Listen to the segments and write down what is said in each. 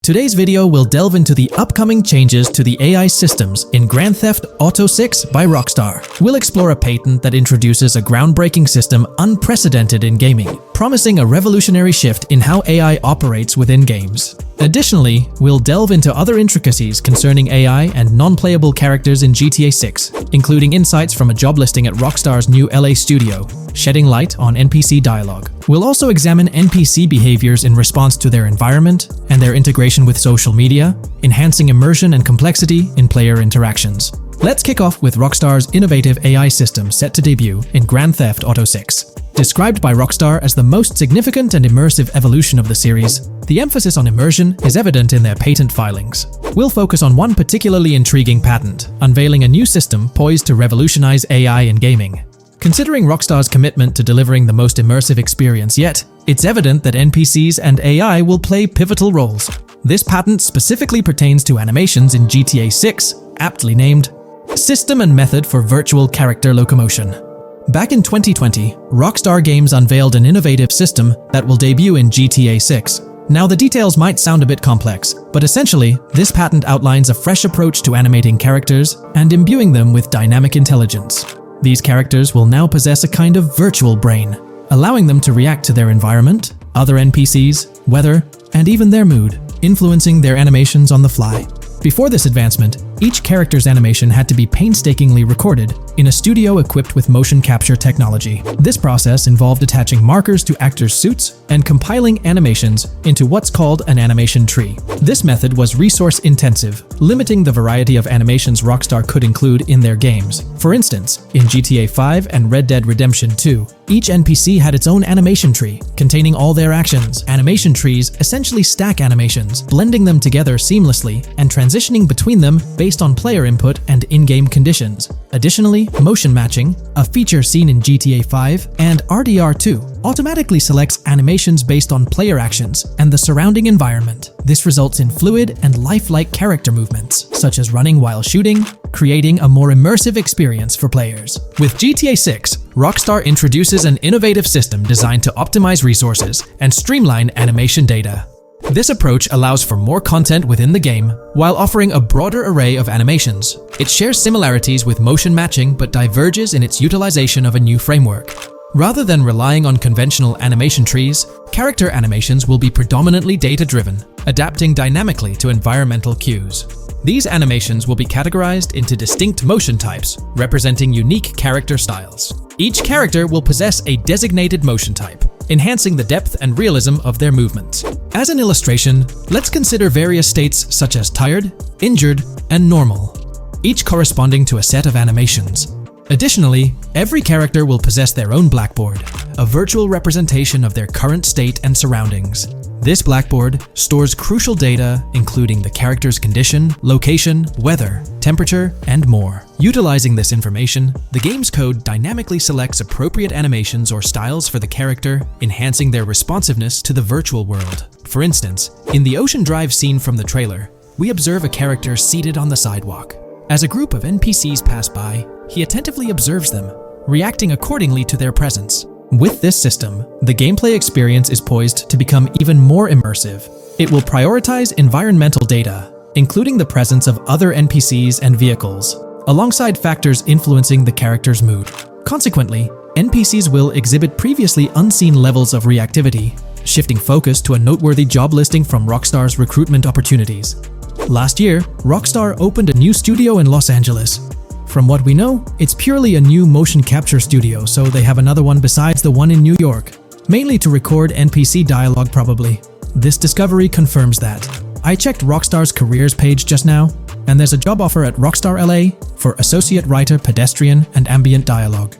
Today's video will delve into the upcoming changes to the AI systems in Grand Theft Auto 6 by Rockstar. We'll explore a patent that introduces a groundbreaking system unprecedented in gaming, promising a revolutionary shift in how AI operates within games. Additionally, we'll delve into other intricacies concerning AI and non-playable characters in GTA 6, including insights from a job listing at Rockstar's new LA studio, shedding light on NPC dialogue. We'll also examine NPC behaviors in response to their environment and their integration with social media, enhancing immersion and complexity in player interactions. Let's kick off with Rockstar's innovative AI system set to debut in Grand Theft Auto 6. Described by Rockstar as the most significant and immersive evolution of the series, the emphasis on immersion is evident in their patent filings. We'll focus on one particularly intriguing patent, unveiling a new system poised to revolutionize AI in gaming. Considering Rockstar's commitment to delivering the most immersive experience yet, it's evident that NPCs and AI will play pivotal roles. This patent specifically pertains to animations in GTA 6, aptly named System and Method for Virtual Character Locomotion. Back in 2020, Rockstar Games unveiled an innovative system that will debut in GTA 6. Now, the details might sound a bit complex, but essentially, this patent outlines a fresh approach to animating characters and imbuing them with dynamic intelligence. These characters will now possess a kind of virtual brain, allowing them to react to their environment, other NPCs, weather, and even their mood, influencing their animations on the fly. Before this advancement, each character's animation had to be painstakingly recorded in a studio equipped with motion capture technology. This process involved attaching markers to actors' suits and compiling animations into what's called an animation tree. This method was resource-intensive, limiting the variety of animations Rockstar could include in their games. For instance, in GTA 5 and Red Dead Redemption 2, each NPC had its own animation tree, containing all their actions. Animation trees essentially stack animations, blending them together seamlessly and transitioning between them based on player input and in-game conditions. Additionally, motion matching, a feature seen in GTA 5 and RDR2, automatically selects animations based on player actions and the surrounding environment. This results in fluid and lifelike character movements, such as running while shooting, creating a more immersive experience for players. With GTA 6, Rockstar introduces an innovative system designed to optimize resources and streamline animation data. This approach allows for more content within the game while offering a broader array of animations. It shares similarities with motion matching but diverges in its utilization of a new framework. Rather than relying on conventional animation trees, character animations will be predominantly data-driven, adapting dynamically to environmental cues. These animations will be categorized into distinct motion types, representing unique character styles. Each character will possess a designated motion type, enhancing the depth and realism of their movements. As an illustration, let's consider various states such as tired, injured, and normal, each corresponding to a set of animations. Additionally, every character will possess their own blackboard, a virtual representation of their current state and surroundings. This blackboard stores crucial data including the character's condition, location, weather, temperature, and more. Utilizing this information, the game's code dynamically selects appropriate animations or styles for the character, enhancing their responsiveness to the virtual world. For instance, in the Ocean Drive scene from the trailer, we observe a character seated on the sidewalk. As a group of NPCs pass by, he attentively observes them, reacting accordingly to their presence. With this system, the gameplay experience is poised to become even more immersive. It will prioritize environmental data, including the presence of other NPCs and vehicles, alongside factors influencing the character's mood. Consequently, NPCs will exhibit previously unseen levels of reactivity, shifting focus to a noteworthy job listing from Rockstar's recruitment opportunities. Last year, Rockstar opened a new studio in Los Angeles. From what we know, it's purely a new motion capture studio, so they have another one besides the one in New York, mainly to record NPC dialogue probably. This discovery confirms that. I checked Rockstar's careers page just now, and there's a job offer at Rockstar LA for Associate Writer Pedestrian and Ambient Dialogue.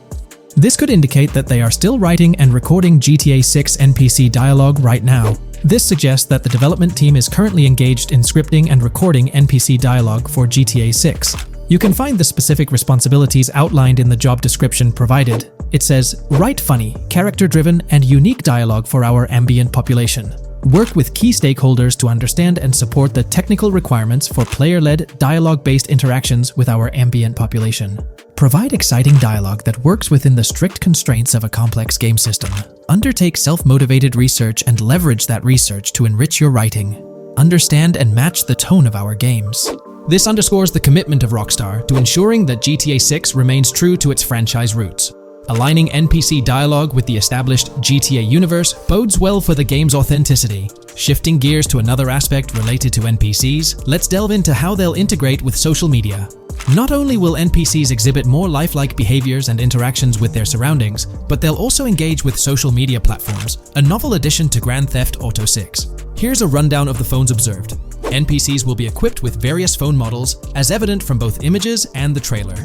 This could indicate that they are still writing and recording GTA 6 NPC dialogue right now. This suggests that the development team is currently engaged in scripting and recording NPC dialogue for GTA 6. You can find the specific responsibilities outlined in the job description provided. It says, write funny, character-driven, and unique dialogue for our ambient population. Work with key stakeholders to understand and support the technical requirements for player-led, dialogue-based interactions with our ambient population. Provide exciting dialogue that works within the strict constraints of a complex game system. Undertake self-motivated research and leverage that research to enrich your writing. understand and match the tone of our games. This underscores the commitment of Rockstar to ensuring that GTA 6 remains true to its franchise roots. Aligning NPC dialogue with the established GTA universe bodes well for the game's authenticity. Shifting gears to another aspect related to NPCs, let's delve into how they'll integrate with social media. Not only will NPCs exhibit more lifelike behaviors and interactions with their surroundings, but they'll also engage with social media platforms, a novel addition to Grand Theft Auto 6. Here's a rundown of the phones observed. NPCs will be equipped with various phone models, as evident from both images and the trailer.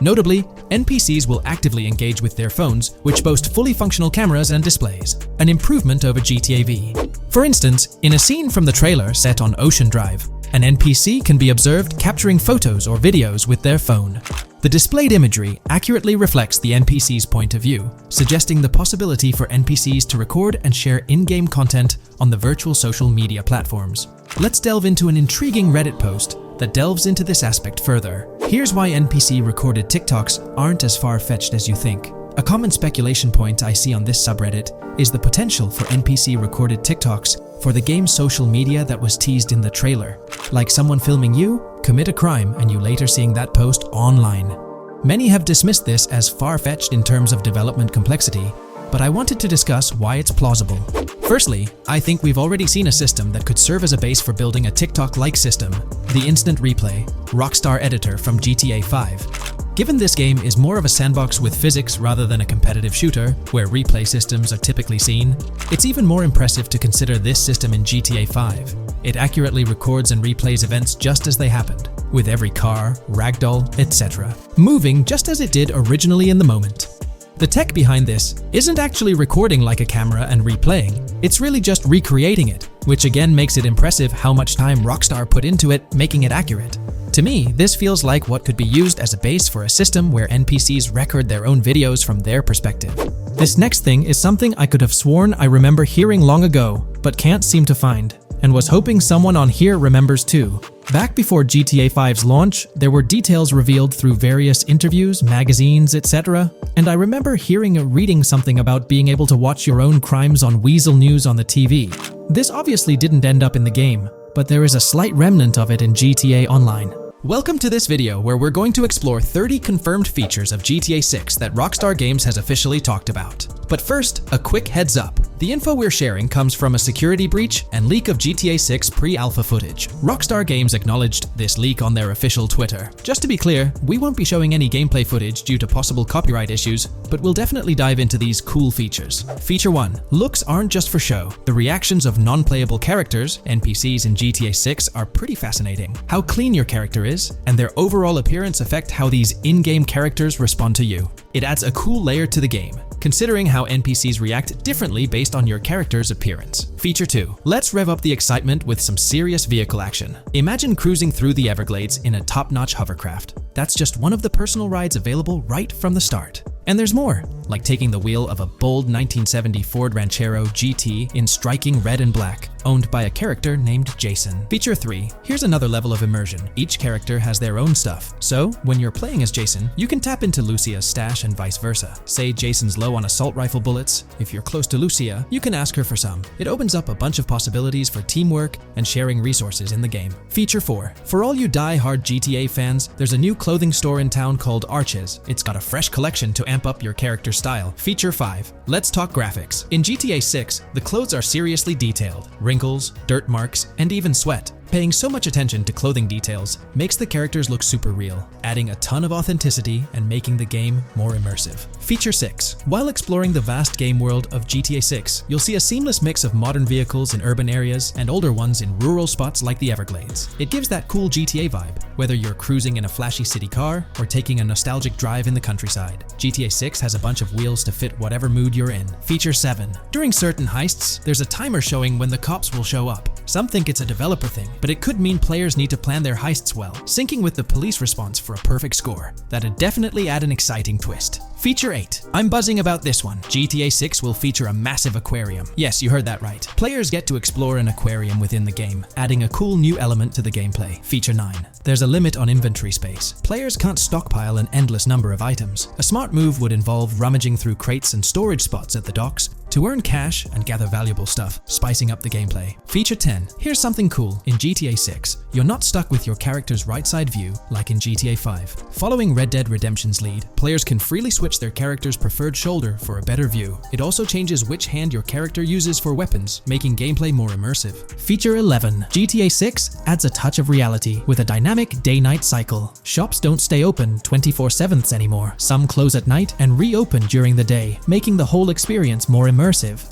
Notably, NPCs will actively engage with their phones, which boast fully functional cameras and displays, an improvement over GTA V. For instance, in a scene from the trailer set on Ocean Drive, an NPC can be observed capturing photos or videos with their phone. The displayed imagery accurately reflects the NPC's point of view, suggesting the possibility for NPCs to record and share in-game content on the virtual social media platforms. Let's delve into an intriguing Reddit post that delves into this aspect further. Here's why NPC-recorded TikToks aren't as far-fetched as you think. A common speculation point I see on this subreddit is the potential for NPC-recorded TikToks for the game's social media that was teased in the trailer, like someone filming you commit a crime and you later seeing that post online. Many have dismissed this as far-fetched in terms of development complexity, but I wanted to discuss why it's plausible. Firstly, I think we've already seen a system that could serve as a base for building a TikTok-like system, the Instant Replay, Rockstar editor from GTA 5. Given this game is more of a sandbox with physics rather than a competitive shooter, where replay systems are typically seen, it's even more impressive to consider this system in GTA 5. It accurately records and replays events just as they happened, with every car, ragdoll, etc., moving just as it did originally in the moment. The tech behind this isn't actually recording like a camera and replaying, it's really just recreating it, which again makes it impressive how much time Rockstar put into it, making it accurate. To me, this feels like what could be used as a base for a system where NPCs record their own videos from their perspective. This next thing is something I could have sworn I remember hearing long ago, but can't seem to find, and was hoping someone on here remembers too. Back before GTA 5's launch, there were details revealed through various interviews, magazines, etc., and I remember hearing or reading something about being able to watch your own crimes on Weasel News on the TV. This obviously didn't end up in the game, but there is a slight remnant of it in GTA Online. Welcome to this video where we're going to explore 30 confirmed features of GTA 6 that Rockstar Games has officially talked about. But first, a quick heads up. The info we're sharing comes from a security breach and leak of GTA 6 pre-alpha footage. Rockstar Games acknowledged this leak on their official Twitter. Just to be clear, we won't be showing any gameplay footage due to possible copyright issues, but we'll definitely dive into these cool features. Feature 1. Looks aren't just for show. The reactions of non-playable characters, NPCs in GTA 6, are pretty fascinating. How clean your character is, and their overall appearance affect how these in-game characters respond to you. It adds a cool layer to the game, considering how NPCs react differently based on your character's appearance. Feature 2. Let's rev up the excitement with some serious vehicle action. Imagine cruising through the Everglades in a top-notch hovercraft. That's just one of the personal rides available right from the start. And there's more, like taking the wheel of a bold 1970 Ford Ranchero GT in striking red and black, owned by a character named Jason. Feature 3. Here's another level of immersion. Each character has their own stuff, so when you're playing as Jason, you can tap into Lucia's stash and vice versa. Say Jason's low on assault rifle bullets. If you're close to Lucia, you can ask her for some. It opens up a bunch of possibilities for teamwork and sharing resources in the game. Feature 4. For all you die-hard GTA fans, there's a new clothing store in town called Arches. It's got a fresh collection to amp up your character's style. Feature 5. Let's talk graphics. In GTA 6, the clothes are seriously detailed. Wrinkles, dirt marks, and even sweat. Paying so much attention to clothing details makes the characters look super real, adding a ton of authenticity and making the game more immersive. Feature 6. While exploring the vast game world of GTA 6, you'll see a seamless mix of modern vehicles in urban areas and older ones in rural spots like the Everglades. It gives that cool GTA vibe, whether you're cruising in a flashy city car or taking a nostalgic drive in the countryside. GTA 6 has a bunch of wheels to fit whatever mood you're in. Feature 7. During certain heists, there's a timer showing when the cops will show up. Some think it's a developer thing, but it could mean players need to plan their heists well, syncing with the police response for a perfect score. That'd definitely add an exciting twist. Feature 8. I'm buzzing about this one. GTA 6 will feature a massive aquarium. Yes, you heard that right. Players get to explore an aquarium within the game, adding a cool new element to the gameplay. Feature 9. There's a limit on inventory space. Players can't stockpile an endless number of items. A smart move would involve rummaging through crates and storage spots at the docks to earn cash and gather valuable stuff, spicing up the gameplay. Feature 10. Here's something cool. In GTA 6, you're not stuck with your character's right side view like in GTA 5. Following Red Dead Redemption's lead, players can freely switch their character's preferred shoulder for a better view. It also changes which hand your character uses for weapons, making gameplay more immersive. Feature 11. GTA 6 adds a touch of reality with a dynamic day-night cycle. Shops don't stay open 24/7 anymore. Some close at night and reopen during the day, making the whole experience more immersive.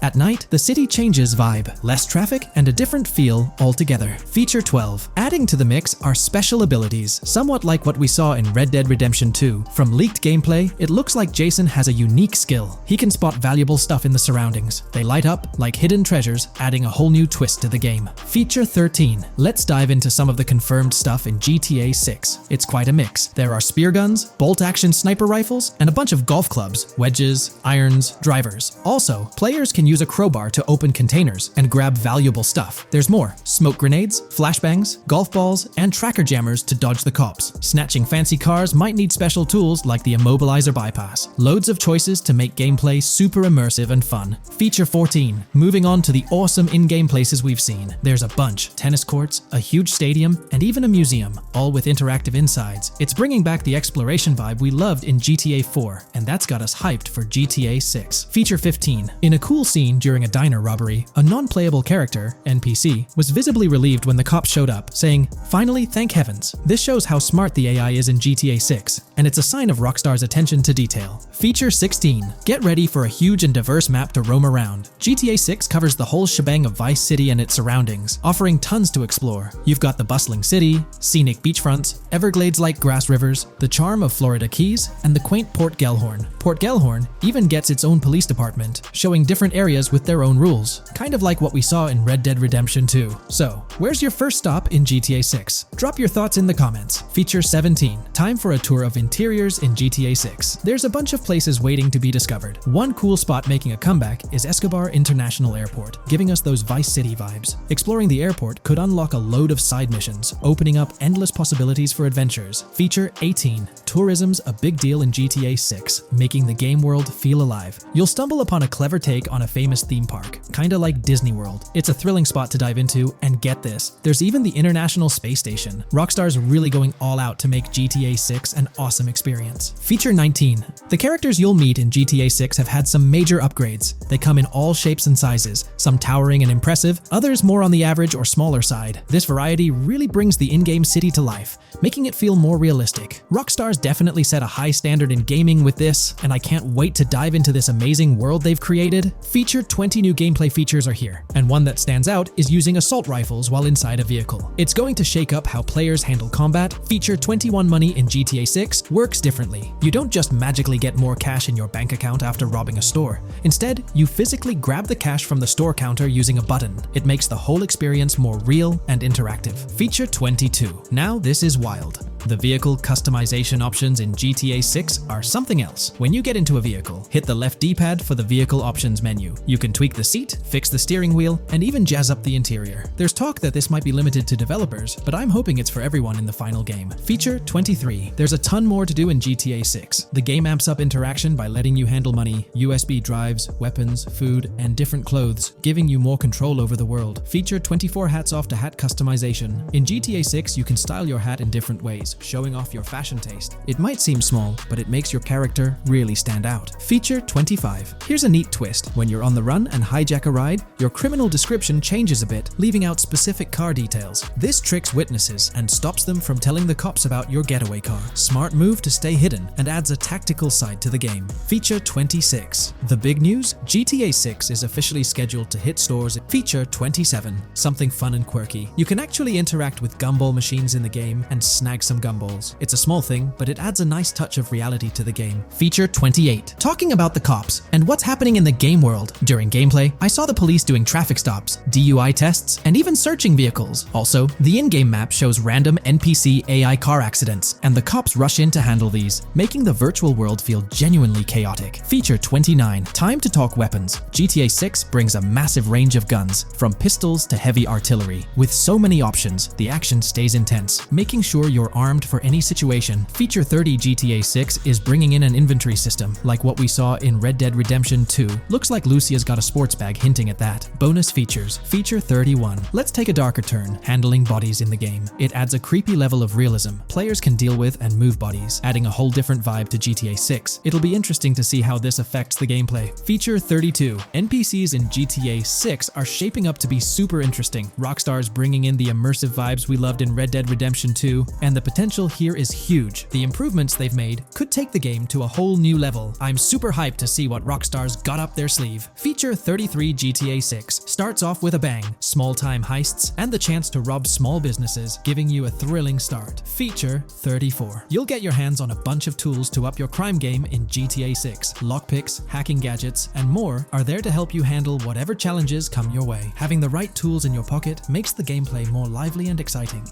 At night, the city changes vibe, less traffic, and a different feel altogether. Feature 12. Adding to the mix are special abilities, somewhat like what we saw in Red Dead Redemption 2. From leaked gameplay, it looks like Jason has a unique skill. He can spot valuable stuff in the surroundings. They light up like hidden treasures, adding a whole new twist to the game. Feature 13. Let's dive into some of the confirmed stuff in GTA 6. It's quite a mix. There are spear guns, bolt-action sniper rifles, and a bunch of golf clubs, wedges, irons, drivers. Also, players can use a crowbar to open containers and grab valuable stuff. There's more: smoke grenades, flashbangs, golf balls, and tracker jammers to dodge the cops. Snatching fancy cars might need special tools like the immobilizer bypass. Loads of choices to make gameplay super immersive and fun. Feature 14. Moving on to the awesome in-game places we've seen. There's a bunch: tennis courts, a huge stadium, and even a museum, all with interactive insides. It's bringing back the exploration vibe we loved in GTA 4, and that's got us hyped for GTA 6. Feature 15. In a cool scene during a diner robbery, a non-playable character, NPC, was visibly relieved when the cops showed up, saying, "Finally, thank heavens." This shows how smart the AI is in GTA 6, and it's a sign of Rockstar's attention to detail. Feature 16. Get ready for a huge and diverse map to roam around. GTA 6 covers the whole shebang of Vice City and its surroundings, offering tons to explore. You've got the bustling city, scenic beachfronts, Everglades-like grass rivers, the charm of Florida Keys, and the quaint Port Gellhorn. Port Gellhorn even gets its own police department, showing different areas with their own rules, kind of like what we saw in Red Dead Redemption 2. So, where's your first stop in GTA 6? Drop your thoughts in the comments. Feature 17. Time for a tour of interiors in GTA 6. There's a bunch of places waiting to be discovered. One cool spot making a comeback is Escobar International Airport, giving us those Vice City vibes. Exploring the airport could unlock a load of side missions, opening up endless possibilities for adventures. Feature 18. Tourism's a big deal in GTA 6, making the game world feel alive. You'll stumble upon a clever take on a famous theme park, kinda like Disney World. It's a thrilling spot to dive into, and get this, there's even the International Space Station. Rockstar's really going all out to make GTA 6 an awesome experience. Feature 19. The characters you'll meet in GTA 6 have had some major upgrades. They come in all shapes and sizes, some towering and impressive, others more on the average or smaller side. This variety really brings the in-game city to life, making it feel more realistic. Rockstar's definitely set a high standard in gaming with this, and I can't wait to dive into this amazing world they've created. Feature 20 new gameplay features are here, and one that stands out is using assault rifles while inside a vehicle. It's going to shake up how players handle combat. Feature 21 money in GTA 6 works differently. You don't just magically get more cash in your bank account after robbing a store. Instead, you physically grab the cash from the store counter using a button. It makes the whole experience more real and interactive. Feature 22. Now this is wild. The vehicle customization options in GTA 6 are something else. When you get into a vehicle, hit the left D-pad for the vehicle options menu. You can tweak the seat, fix the steering wheel, and even jazz up the interior. There's talk that this might be limited to developers, but I'm hoping it's for everyone in the final game. Feature 23. There's a ton more to do in GTA 6. The game amps up interaction by letting you handle money, USB drives, weapons, food, and different clothes, giving you more control over the world. Feature 24 hats off to hat customization. In GTA 6, you can style your hat in different ways, showing off your fashion taste. It might seem small, but it makes your character really stand out. Feature 25. Here's a neat twist. When you're on the run and hijack a ride, your criminal description changes a bit, leaving out specific car details. This tricks witnesses and stops them from telling the cops about your getaway car. Smart move to stay hidden and adds a tactical side to the game. Feature 26. The big news? GTA 6 is officially scheduled to hit stores at Feature 27. Something fun and quirky. You can actually interact with gumball machines in the game and snag some gumballs. It's a small thing, but it adds a nice touch of reality to the game. Feature 28. Talking about the cops and what's happening in the game world. During gameplay, I saw the police doing traffic stops, DUI tests, and even searching vehicles. Also, the in-game map shows random NPC AI car accidents, and the cops rush in to handle these, making the virtual world feel genuinely chaotic. Feature 29. Time to talk weapons. GTA 6 brings a massive range of guns, from pistols to heavy artillery. With so many options, the action stays intense, making sure your arm armed for any situation. Feature 30 GTA 6 is bringing in an inventory system, like what we saw in Red Dead Redemption 2. Looks like Lucia's got a sports bag hinting at that. Bonus features. Feature 31. Let's take a darker turn, handling bodies in the game. It adds a creepy level of realism. Players can deal with and move bodies, adding a whole different vibe to GTA 6. It'll be interesting to see how this affects the gameplay. Feature 32. NPCs in GTA 6 are shaping up to be super interesting. Rockstar's bringing in the immersive vibes we loved in Red Dead Redemption 2, and the potential here is huge. The improvements they've made could take the game to a whole new level. I'm super hyped to see what Rockstar's got up their sleeve. Feature 33 GTA 6 starts off with a bang, small-time heists, and the chance to rob small businesses, giving you a thrilling start. Feature 34. You'll get your hands on a bunch of tools to up your crime game in GTA 6. Lockpicks, hacking gadgets, and more are there to help you handle whatever challenges come your way. Having the right tools in your pocket makes the gameplay more lively and exciting.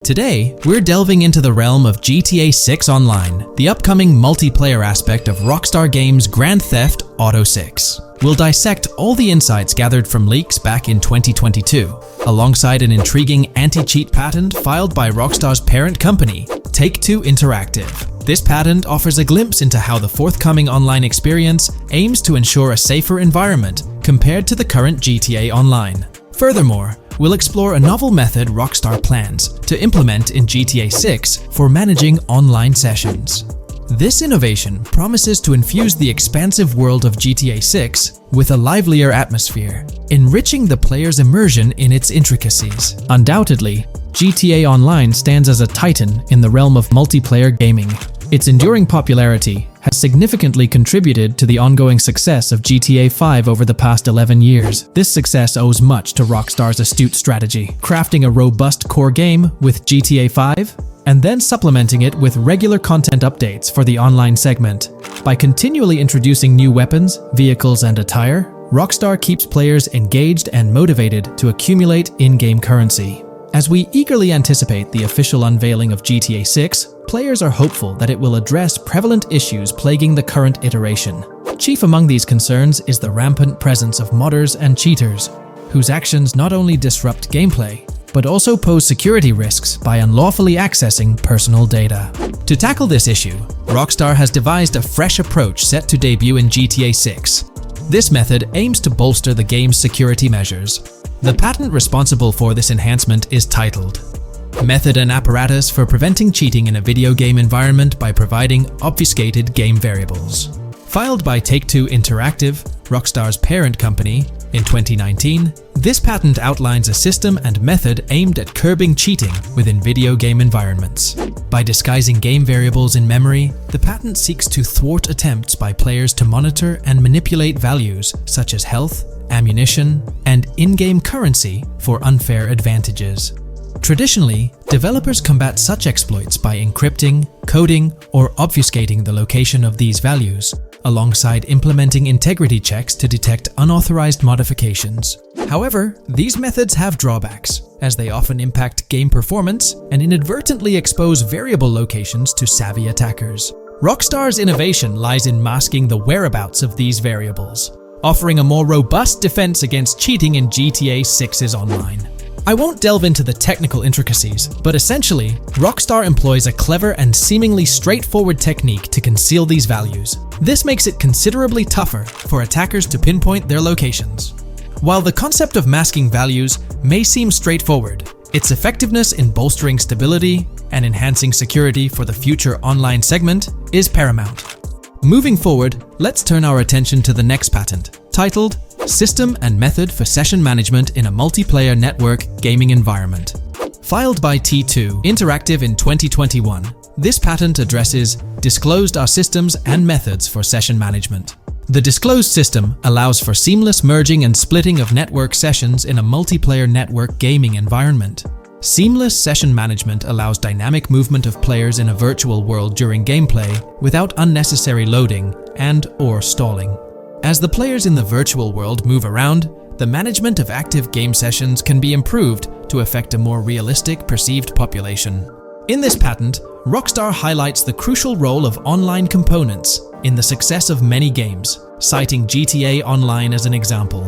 Today, we're delving into the realm of GTA 6 Online, the upcoming multiplayer aspect of Rockstar Games' Grand Theft Auto 6. We'll dissect all the insights gathered from leaks back in 2022, alongside an intriguing anti-cheat patent filed by Rockstar's parent company, Take-Two Interactive. This patent offers a glimpse into how the forthcoming online experience aims to ensure a safer environment compared to the current GTA Online. Furthermore, we'll explore a novel method Rockstar plans to implement in GTA 6 for managing online sessions. This innovation promises to infuse the expansive world of GTA 6 with a livelier atmosphere, enriching the player's immersion in its intricacies. Undoubtedly, GTA Online stands as a titan in the realm of multiplayer gaming. Its enduring popularity has significantly contributed to the ongoing success of GTA 5 over the past 11 years. This success owes much to Rockstar's astute strategy, crafting a robust core game with GTA 5 and then supplementing it with regular content updates for the online segment. By continually introducing new weapons, vehicles, and attire, Rockstar keeps players engaged and motivated to accumulate in-game currency. As we eagerly anticipate the official unveiling of GTA 6, players are hopeful that it will address prevalent issues plaguing the current iteration. Chief among these concerns is the rampant presence of modders and cheaters, whose actions not only disrupt gameplay, but also pose security risks by unlawfully accessing personal data. To tackle this issue, Rockstar has devised a fresh approach set to debut in GTA 6. This method aims to bolster the game's security measures. The patent responsible for this enhancement is titled Method and Apparatus for Preventing Cheating in a Video Game Environment by Providing Obfuscated Game Variables. Filed by Take-Two Interactive, Rockstar's parent company, in 2019, this patent outlines a system and method aimed at curbing cheating within video game environments. By disguising game variables in memory, the patent seeks to thwart attempts by players to monitor and manipulate values such as health, ammunition, and in-game currency for unfair advantages. Traditionally, developers combat such exploits by encrypting, coding, or obfuscating the location of these values, alongside implementing integrity checks to detect unauthorized modifications. However, these methods have drawbacks, as they often impact game performance and inadvertently expose variable locations to savvy attackers. Rockstar's innovation lies in masking the whereabouts of these variables, offering a more robust defense against cheating in GTA 6's online. I won't delve into the technical intricacies, but essentially, Rockstar employs a clever and seemingly straightforward technique to conceal these values. This makes it considerably tougher for attackers to pinpoint their locations. While the concept of masking values may seem straightforward, its effectiveness in bolstering stability and enhancing security for the future online segment is paramount. Moving forward, let's turn our attention to the next patent, titled System and Method for Session Management in a Multiplayer Network Gaming Environment. Filed by T2 Interactive in 2021, this patent addresses disclosed are systems and methods for session management. The disclosed system allows for seamless merging and splitting of network sessions in a multiplayer network gaming environment. Seamless session management allows dynamic movement of players in a virtual world during gameplay without unnecessary loading and/or stalling. As the players in the virtual world move around, the management of active game sessions can be improved to affect a more realistic perceived population. In this patent, Rockstar highlights the crucial role of online components in the success of many games, citing GTA Online as an example.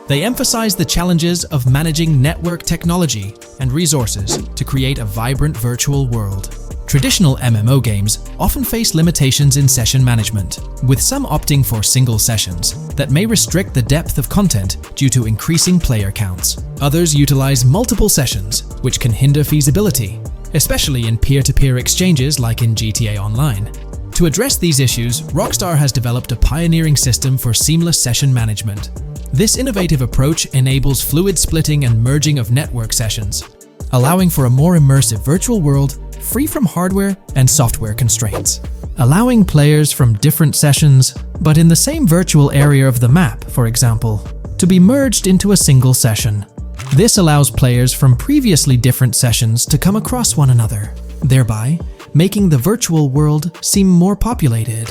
They emphasize the challenges of managing network technology and resources to create a vibrant virtual world. Traditional MMO games often face limitations in session management, with some opting for single sessions that may restrict the depth of content due to increasing player counts. Others utilize multiple sessions, which can hinder feasibility, especially in peer-to-peer exchanges like in GTA Online. To address these issues, Rockstar has developed a pioneering system for seamless session management. This innovative approach enables fluid splitting and merging of network sessions, allowing for a more immersive virtual world free from hardware and software constraints. Allowing players from different sessions, but in the same virtual area of the map, for example, to be merged into a single session. This allows players from previously different sessions to come across one another, thereby making the virtual world seem more populated.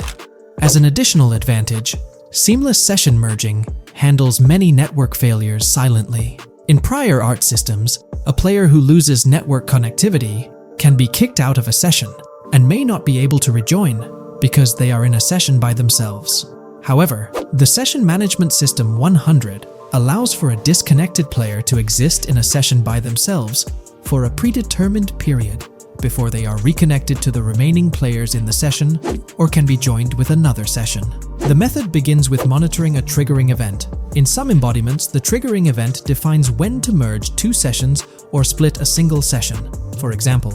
As an additional advantage, seamless session merging handles many network failures silently. In prior art systems, a player who loses network connectivity can be kicked out of a session and may not be able to rejoin because they are in a session by themselves. However, the Session Management System 100 allows for a disconnected player to exist in a session by themselves for a predetermined period before they are reconnected to the remaining players in the session or can be joined with another session. The method begins with monitoring a triggering event. In some embodiments, the triggering event defines when to merge two sessions or split a single session. For example,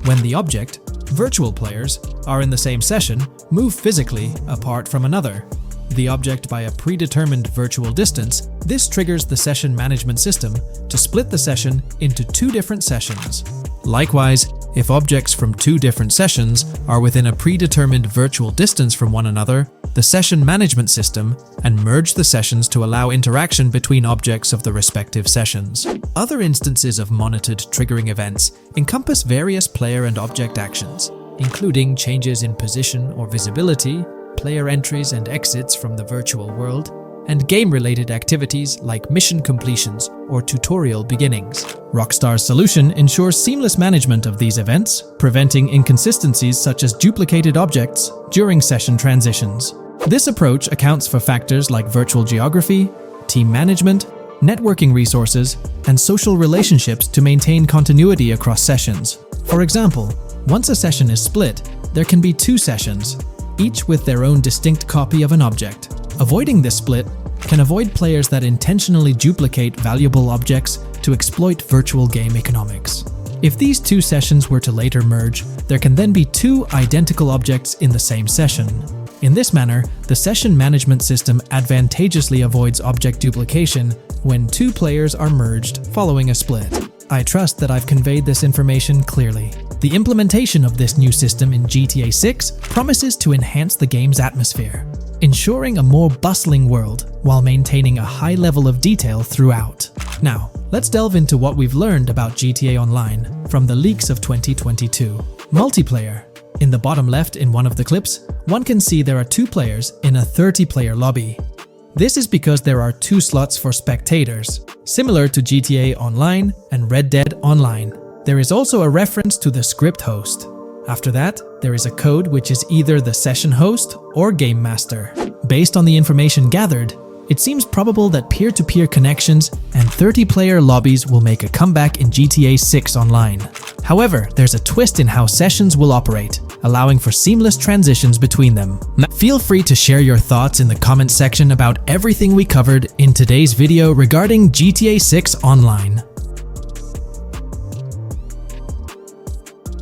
when the object, virtual players, are in the same session, move physically apart from another, the object by a predetermined virtual distance, this triggers the session management system to split the session into two different sessions. Likewise, if objects from two different sessions are within a predetermined virtual distance from one another, the session management system and merge the sessions to allow interaction between objects of the respective sessions. Other instances of monitored triggering events encompass various player and object actions, including changes in position or visibility, player entries and exits from the virtual world, and game-related activities like mission completions or tutorial beginnings. Rockstar's solution ensures seamless management of these events, preventing inconsistencies such as duplicated objects during session transitions. This approach accounts for factors like virtual geography, team management, networking resources, and social relationships to maintain continuity across sessions. For example, once a session is split, there can be two sessions, each with their own distinct copy of an object. Avoiding this split can avoid players that intentionally duplicate valuable objects to exploit virtual game economics. If these two sessions were to later merge, there can then be two identical objects in the same session. In this manner, the session management system advantageously avoids object duplication when two players are merged following a split. I trust that I've conveyed this information clearly. The implementation of this new system in GTA 6 promises to enhance the game's atmosphere, ensuring a more bustling world while maintaining a high level of detail throughout. Now, let's delve into what we've learned about GTA Online from the leaks of 2022. Multiplayer. In the bottom left in one of the clips, one can see there are two players in a 30-player lobby. This is because there are two slots for spectators, similar to GTA Online and Red Dead Online. There is also a reference to the script host. After that, there is a code which is either the session host or game master. Based on the information gathered, it seems probable that peer-to-peer connections and 30-player lobbies will make a comeback in GTA 6 Online. However, there's a twist in how sessions will operate, allowing for seamless transitions between them. Feel free to share your thoughts in the comments section about everything we covered in today's video regarding GTA 6 Online.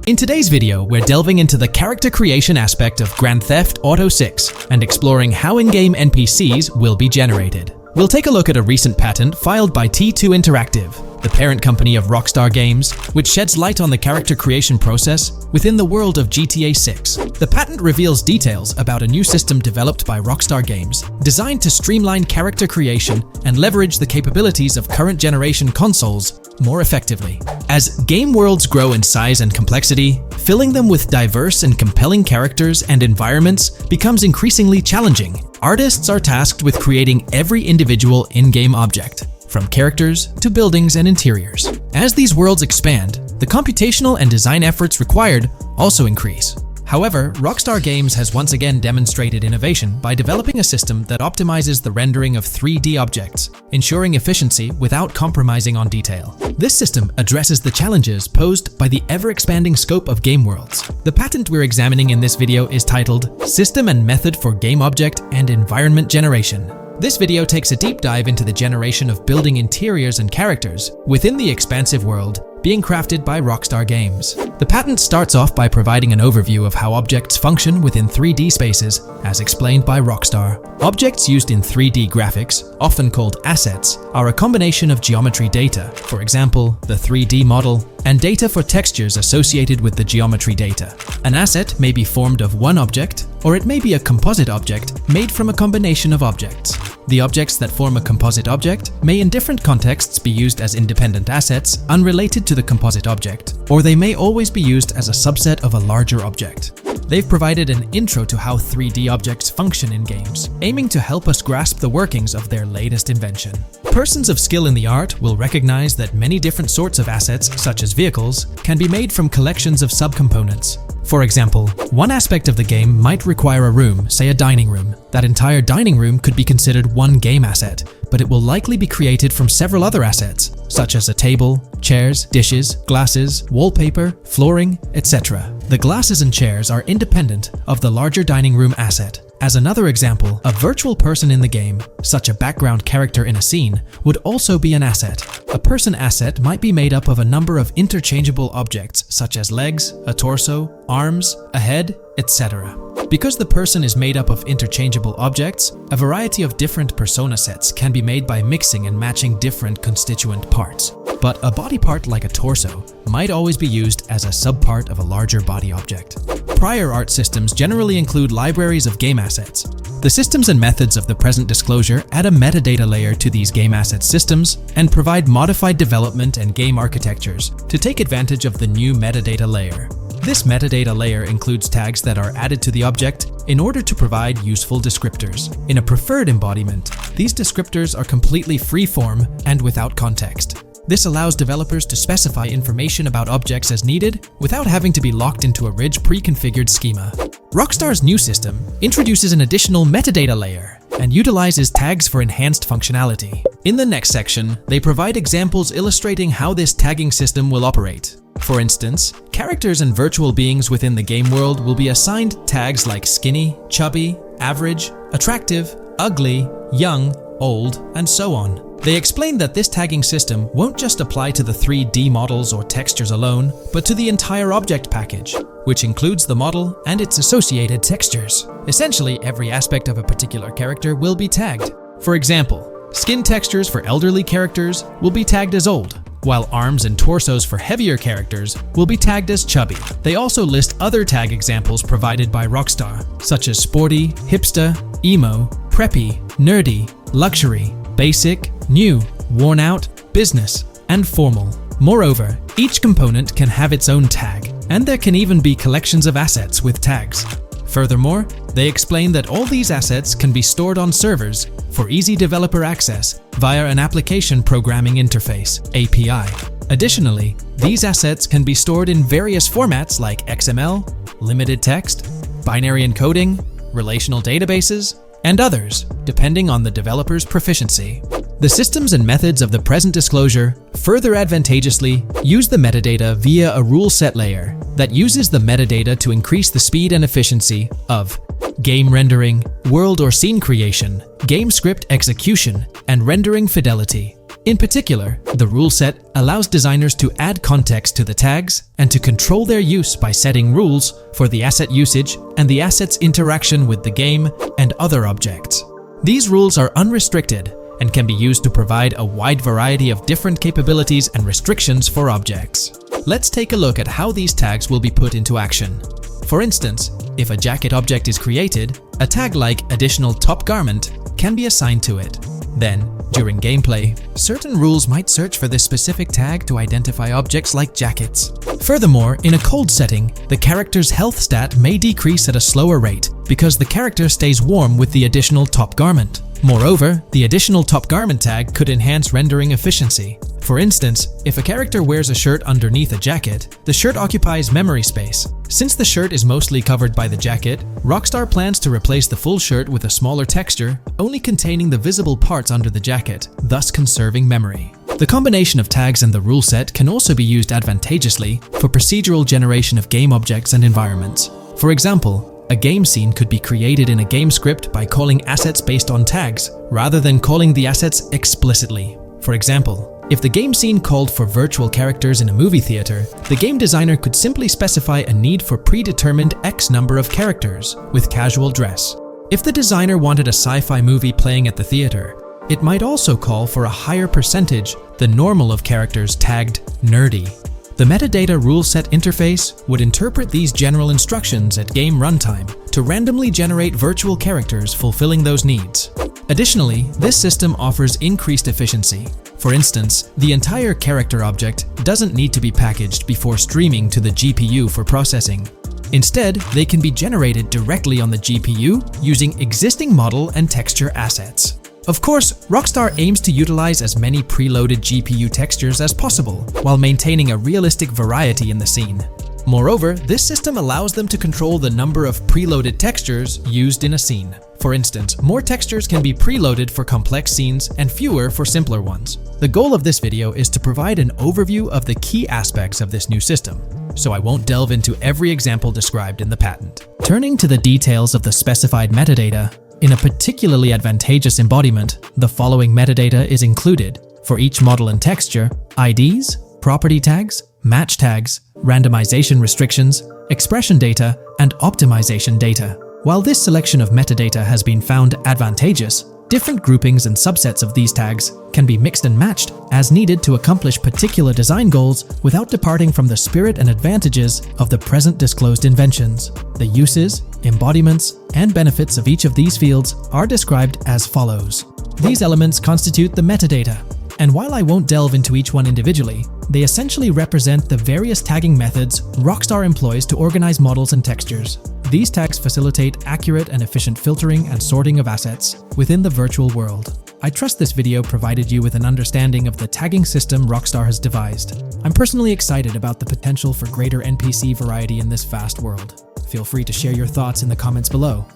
In today's video, we're delving into the character creation aspect of Grand Theft Auto 6 and exploring how in-game NPCs will be generated. We'll take a look at a recent patent filed by T2 Interactive, the parent company of Rockstar Games, which sheds light on the character creation process within the world of GTA 6. The patent reveals details about a new system developed by Rockstar Games, designed to streamline character creation and leverage the capabilities of current generation consoles more effectively. As game worlds grow in size and complexity, filling them with diverse and compelling characters and environments becomes increasingly challenging. Artists are tasked with creating every individual in-game object, from characters to buildings and interiors. As these worlds expand, the computational and design efforts required also increase. However, Rockstar Games has once again demonstrated innovation by developing a system that optimizes the rendering of 3D objects, ensuring efficiency without compromising on detail. This system addresses the challenges posed by the ever-expanding scope of game worlds. The patent we're examining in this video is titled System and Method for Game Object and Environment Generation. This video takes a deep dive into the generation of building interiors and characters within the expansive world being crafted by Rockstar Games. The patent starts off by providing an overview of how objects function within 3D spaces, as explained by Rockstar. Objects used in 3D graphics, often called assets, are a combination of geometry data, for example, the 3D model, and data for textures associated with the geometry data. An asset may be formed of one object, or it may be a composite object made from a combination of objects. The objects that form a composite object may in different contexts be used as independent assets unrelated to the composite object, or they may always be used as a subset of a larger object. They've provided an intro to how 3D objects function in games, aiming to help us grasp the workings of their latest invention. Persons of skill in the art will recognize that many different sorts of assets, such as vehicles, can be made from collections of subcomponents. For example, one aspect of the game might require a room, say a dining room. That entire dining room could be considered one game asset, but it will likely be created from several other assets, such as a table, chairs, dishes, glasses, wallpaper, flooring, etc. The glasses and chairs are independent of the larger dining room asset. As another example, a virtual person in the game, such a background character in a scene, would also be an asset. A person asset might be made up of a number of interchangeable objects, such as legs, a torso, arms, a head, etc. Because the person is made up of interchangeable objects, a variety of different persona sets can be made by mixing and matching different constituent parts. But a body part like a torso might always be used as a subpart of a larger body object. Prior art systems generally include libraries of game assets. The systems and methods of the present disclosure add a metadata layer to these game asset systems and provide modified development and game architectures to take advantage of the new metadata layer. This metadata layer includes tags that are added to the object in order to provide useful descriptors. In a preferred embodiment, these descriptors are completely free-form and without context. This allows developers to specify information about objects as needed without having to be locked into a rich pre-configured schema. Rockstar's new system introduces an additional metadata layer and utilizes tags for enhanced functionality. In the next section, they provide examples illustrating how this tagging system will operate. For instance, characters and virtual beings within the game world will be assigned tags like skinny, chubby, average, attractive, ugly, young, old, and so on. They explain that this tagging system won't just apply to the 3D models or textures alone, but to the entire object package, which includes the model and its associated textures. Essentially, every aspect of a particular character will be tagged. For example, skin textures for elderly characters will be tagged as old, while arms and torsos for heavier characters will be tagged as chubby. They also list other tag examples provided by Rockstar, such as sporty, hipster, emo, preppy, nerdy, luxury, basic, new, worn out, business, and formal. Moreover, each component can have its own tag, and there can even be collections of assets with tags. Furthermore, they explain that all these assets can be stored on servers for easy developer access via an application programming interface (API). Additionally, these assets can be stored in various formats like XML, limited text, binary encoding, relational databases, and others, depending on the developer's proficiency. The systems and methods of the present disclosure further advantageously use the metadata via a rule set layer that uses the metadata to increase the speed and efficiency of game rendering, world or scene creation, game script execution, and rendering fidelity. In particular, the rule set allows designers to add context to the tags and to control their use by setting rules for the asset usage and the asset's interaction with the game and other objects. These rules are unrestricted and can be used to provide a wide variety of different capabilities and restrictions for objects. Let's take a look at how these tags will be put into action. For instance, if a jacket object is created, a tag like additional top garment can be assigned to it. Then, during gameplay, certain rules might search for this specific tag to identify objects like jackets. Furthermore, in a cold setting, the character's health stat may decrease at a slower rate because the character stays warm with the additional top garment. Moreover, the additional top garment tag could enhance rendering efficiency. For instance, if a character wears a shirt underneath a jacket, the shirt occupies memory space. Since the shirt is mostly covered by the jacket, Rockstar plans to replace the full shirt with a smaller texture, only containing the visible parts under the jacket, thus conserving memory. The combination of tags and the rule set can also be used advantageously for procedural generation of game objects and environments. For example, a game scene could be created in a game script by calling assets based on tags, rather than calling the assets explicitly. For example, if the game scene called for virtual characters in a movie theater, the game designer could simply specify a need for predetermined X number of characters with casual dress. If the designer wanted a sci-fi movie playing at the theater, it might also call for a higher percentage than normal of characters tagged nerdy. The metadata rule set interface would interpret these general instructions at game runtime to randomly generate virtual characters fulfilling those needs. Additionally, this system offers increased efficiency. For instance, the entire character object doesn't need to be packaged before streaming to the GPU for processing. Instead, they can be generated directly on the GPU using existing model and texture assets. Of course, Rockstar aims to utilize as many preloaded GPU textures as possible, while maintaining a realistic variety in the scene. Moreover, this system allows them to control the number of preloaded textures used in a scene. For instance, more textures can be preloaded for complex scenes and fewer for simpler ones. The goal of this video is to provide an overview of the key aspects of this new system, so I won't delve into every example described in the patent. Turning to the details of the specified metadata, in a particularly advantageous embodiment, the following metadata is included for each model and texture: IDs, property tags, match tags, randomization restrictions, expression data, and optimization data. While this selection of metadata has been found advantageous, different groupings and subsets of these tags can be mixed and matched as needed to accomplish particular design goals without departing from the spirit and advantages of the present disclosed inventions. The uses, embodiments, and benefits of each of these fields are described as follows. These elements constitute the metadata, and while I won't delve into each one individually, they essentially represent the various tagging methods Rockstar employs to organize models and textures. These tags facilitate accurate and efficient filtering and sorting of assets within the virtual world. I trust this video provided you with an understanding of the tagging system Rockstar has devised. I'm personally excited about the potential for greater NPC variety in this vast world. Feel free to share your thoughts in the comments below.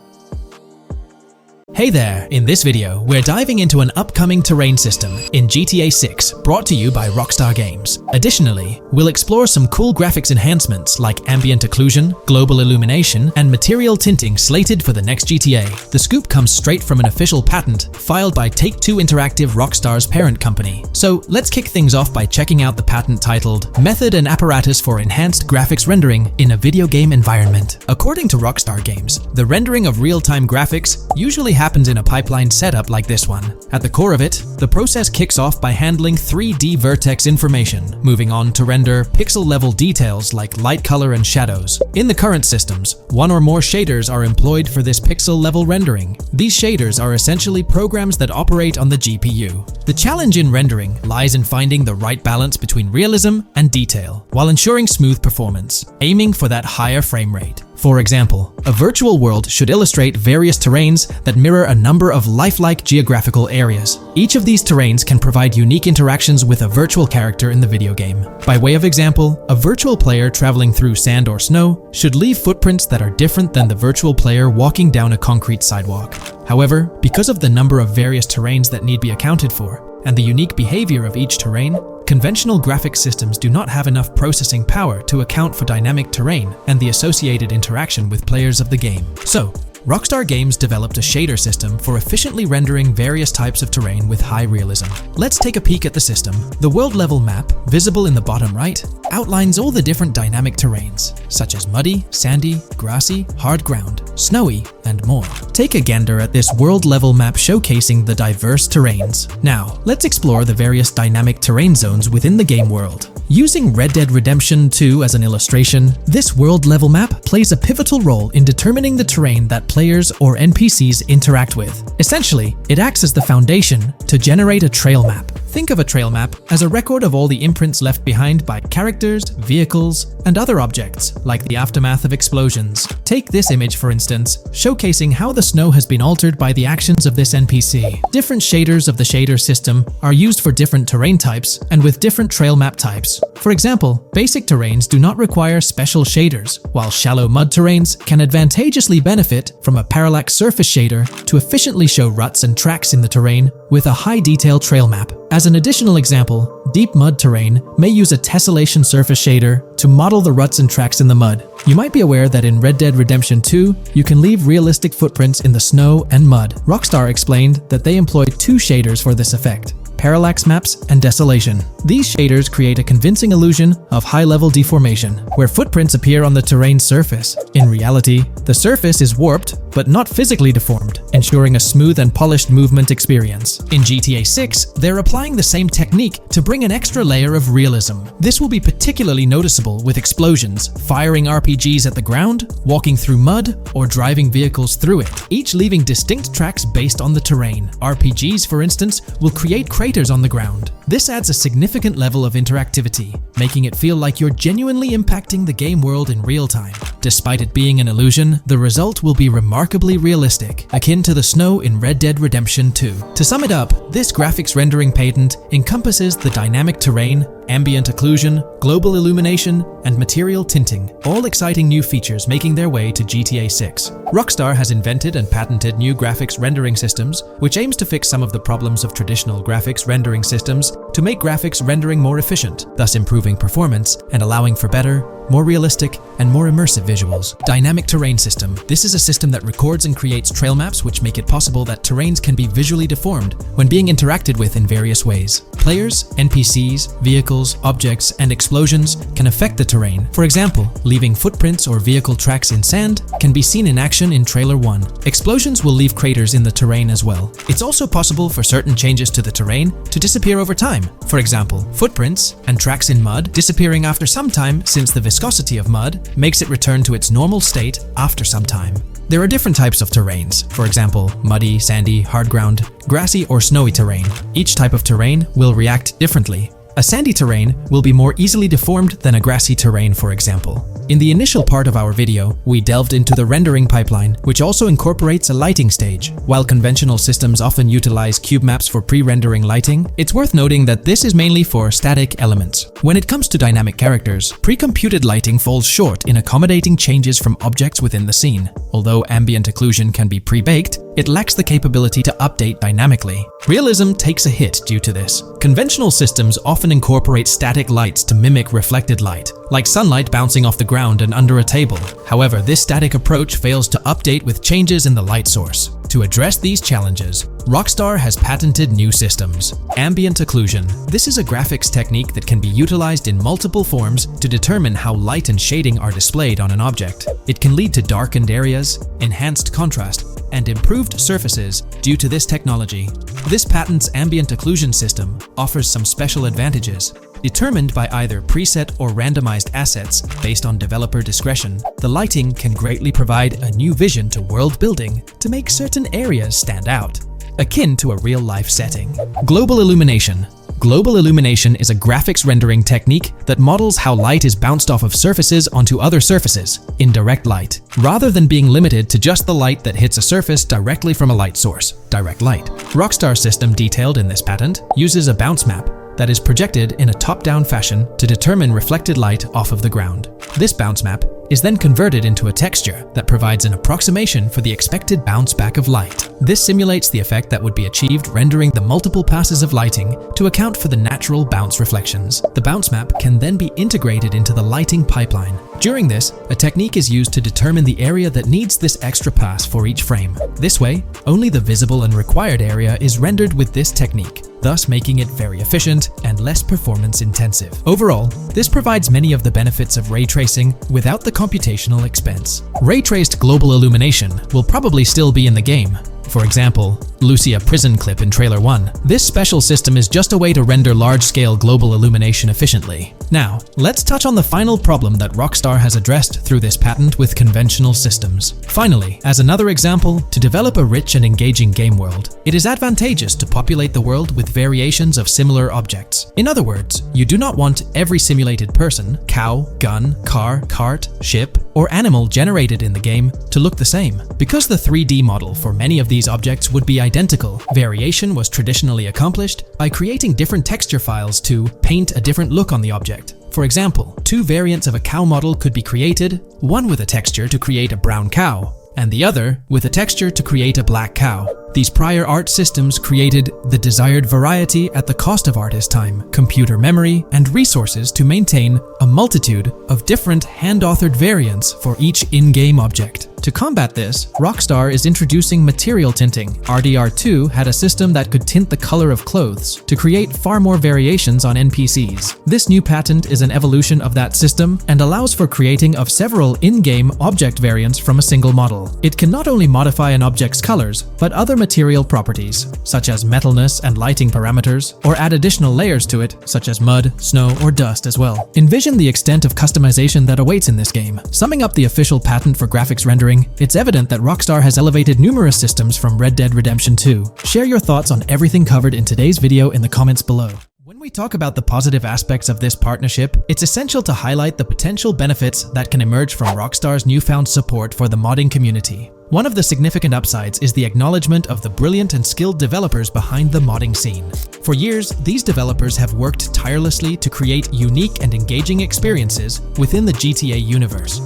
Hey there! In this video, we're diving into an upcoming terrain system in GTA 6 brought to you by Rockstar Games. Additionally, we'll explore some cool graphics enhancements like ambient occlusion, global illumination, and material tinting slated for the next GTA. The scoop comes straight from an official patent filed by Take-Two Interactive, Rockstar's parent company. So let's kick things off by checking out the patent titled Method and Apparatus for Enhanced Graphics Rendering in a Video Game Environment. According to Rockstar Games, the rendering of real-time graphics usually happens in a pipeline setup like this one. At the core of it, the process kicks off by handling 3D vertex information, moving on to render pixel-level details like light color and shadows. In the current systems, one or more shaders are employed for this pixel-level rendering. These shaders are essentially programs that operate on the GPU. The challenge in rendering lies in finding the right balance between realism and detail, while ensuring smooth performance, aiming for that higher frame rate. For example, a virtual world should illustrate various terrains that mirror a number of lifelike geographical areas. Each of these terrains can provide unique interactions with a virtual character in the video game. By way of example, a virtual player traveling through sand or snow should leave footprints that are different than the virtual player walking down a concrete sidewalk. However, because of the number of various terrains that need to be accounted for, and the unique behavior of each terrain, conventional graphic systems do not have enough processing power to account for dynamic terrain and the associated interaction with players of the game. So, Rockstar Games developed a shader system for efficiently rendering various types of terrain with high realism. Let's take a peek at the system. The world level map, visible in the bottom right, outlines all the different dynamic terrains, such as muddy, sandy, grassy, hard ground, snowy, and more. Take a gander at this world level map showcasing the diverse terrains. Now, let's explore the various dynamic terrain zones within the game world. Using Red Dead Redemption 2 as an illustration, this world level map plays a pivotal role in determining the terrain that players or NPCs interact with. Essentially, it acts as the foundation to generate a trail map. Think of a trail map as a record of all the imprints left behind by characters, vehicles, and other objects, like the aftermath of explosions. Take this image for instance, showcasing how the snow has been altered by the actions of this NPC. Different shaders of the shader system are used for different terrain types and with different trail map types. For example, basic terrains do not require special shaders, while shallow mud terrains can advantageously benefit from a parallax surface shader to efficiently show ruts and tracks in the terrain with a high detail trail map. As an additional example, deep mud terrain may use a tessellation surface shader to model the ruts and tracks in the mud. You might be aware that in Red Dead Redemption 2, you can leave realistic footprints in the snow and mud. Rockstar explained that they employed two shaders for this effect: parallax maps and desolation. These shaders create a convincing illusion of high-level deformation, where footprints appear on the terrain's surface. In reality, the surface is warped but not physically deformed, ensuring a smooth and polished movement experience. In GTA 6, they're applying the same technique to bring an extra layer of realism. This will be particularly noticeable with explosions, firing RPGs at the ground, walking through mud, or driving vehicles through it, each leaving distinct tracks based on the terrain. RPGs, for instance, will create craters on the ground. This adds a significant level of interactivity, making it feel like you're genuinely impacting the game world in real time. Despite it being an illusion, the result will be remarkably realistic, akin to the snow in Red Dead Redemption 2. To sum it up, this graphics rendering patent encompasses the dynamic terrain, ambient occlusion, global illumination, and material tinting, all exciting new features making their way to GTA 6. Rockstar has invented and patented new graphics rendering systems, which aims to fix some of the problems of traditional graphics rendering systems to make graphics rendering more efficient, thus improving performance and allowing for better, more realistic, and more immersive visuals. Dynamic Terrain System. This is a system that records and creates trail maps which make it possible that terrains can be visually deformed when being interacted with in various ways. Players, NPCs, vehicles, objects, and explosions can affect the terrain. For example, leaving footprints or vehicle tracks in sand can be seen in action in Trailer 1. Explosions will leave craters in the terrain as well. It's also possible for certain changes to the terrain to disappear over time. For example, footprints and tracks in mud disappearing after some time, since the viscosity of mud makes it return to its normal state after some time. There are different types of terrains, for example, muddy, sandy, hard ground, grassy, or snowy terrain. Each type of terrain will react differently. A sandy terrain will be more easily deformed than a grassy terrain, for example. In the initial part of our video, we delved into the rendering pipeline, which also incorporates a lighting stage. While conventional systems often utilize cube maps for pre-rendering lighting, it's worth noting that this is mainly for static elements. When it comes to dynamic characters, pre-computed lighting falls short in accommodating changes from objects within the scene. Although ambient occlusion can be pre-baked, it lacks the capability to update dynamically. Realism takes a hit due to this. Conventional systems often incorporate static lights to mimic reflected light, like sunlight bouncing off the ground and under a table. However, this static approach fails to update with changes in the light source. To address these challenges, Rockstar has patented new systems. Ambient occlusion. This is a graphics technique that can be utilized in multiple forms to determine how light and shading are displayed on an object. It can lead to darkened areas, enhanced contrast, and improved surfaces due to this technology. This patent's ambient occlusion system offers some special advantages. Determined by either preset or randomized assets based on developer discretion, the lighting can greatly provide a new vision to world building to make certain areas stand out, akin to a real-life setting. Global illumination. Global illumination is a graphics rendering technique that models how light is bounced off of surfaces onto other surfaces in direct light, rather than being limited to just the light that hits a surface directly from a light source, direct light. Rockstar's system detailed in this patent uses a bounce map that is projected in a top-down fashion to determine reflected light off of the ground. This bounce map is then converted into a texture that provides an approximation for the expected bounce back of light. This simulates the effect that would be achieved rendering the multiple passes of lighting to account for the natural bounce reflections. The bounce map can then be integrated into the lighting pipeline. During this, a technique is used to determine the area that needs this extra pass for each frame. This way, only the visible and required area is rendered with this technique, thus making it very efficient and less performance intensive. Overall, this provides many of the benefits of ray tracing without the computational expense. Ray-traced global illumination will probably still be in the game. For example, Lucia prison clip in Trailer 1. This special system is just a way to render large-scale global illumination efficiently. Now, let's touch on the final problem that Rockstar has addressed through this patent with conventional systems. Finally, as another example, to develop a rich and engaging game world, it is advantageous to populate the world with variations of similar objects. In other words, you do not want every simulated person, cow, gun, car, cart, ship, or animal generated in the game to look the same. Because the 3D model for many of these objects would be identical, variation was traditionally accomplished by creating different texture files to paint a different look on the object. For example, two variants of a cow model could be created, one with a texture to create a brown cow, and the other with a texture to create a black cow. These prior art systems created the desired variety at the cost of artist time, computer memory, and resources to maintain a multitude of different hand-authored variants for each in-game object. To combat this, Rockstar is introducing material tinting. RDR2 had a system that could tint the color of clothes to create far more variations on NPCs. This new patent is an evolution of that system and allows for creating of several in-game object variants from a single model. It can not only modify an object's colors, but other material properties, such as metalness and lighting parameters, or add additional layers to it, such as mud, snow, or dust as well. Envision the extent of customization that awaits in this game. Summing up the official patent for graphics rendering, it's evident that Rockstar has elevated numerous systems from Red Dead Redemption 2. Share your thoughts on everything covered in today's video in the comments below. When we talk about the positive aspects of this partnership, it's essential to highlight the potential benefits that can emerge from Rockstar's newfound support for the modding community. One of the significant upsides is the acknowledgement of the brilliant and skilled developers behind the modding scene. For years, these developers have worked tirelessly to create unique and engaging experiences within the GTA universe.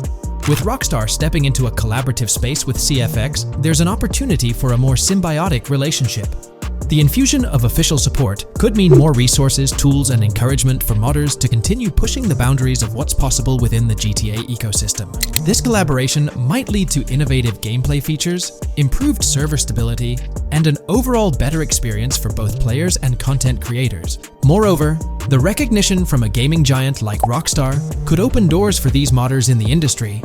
With Rockstar stepping into a collaborative space with CFX, there's an opportunity for a more symbiotic relationship. The infusion of official support could mean more resources, tools, and encouragement for modders to continue pushing the boundaries of what's possible within the GTA ecosystem. This collaboration might lead to innovative gameplay features, improved server stability, and an overall better experience for both players and content creators. Moreover, the recognition from a gaming giant like Rockstar could open doors for these modders in the industry.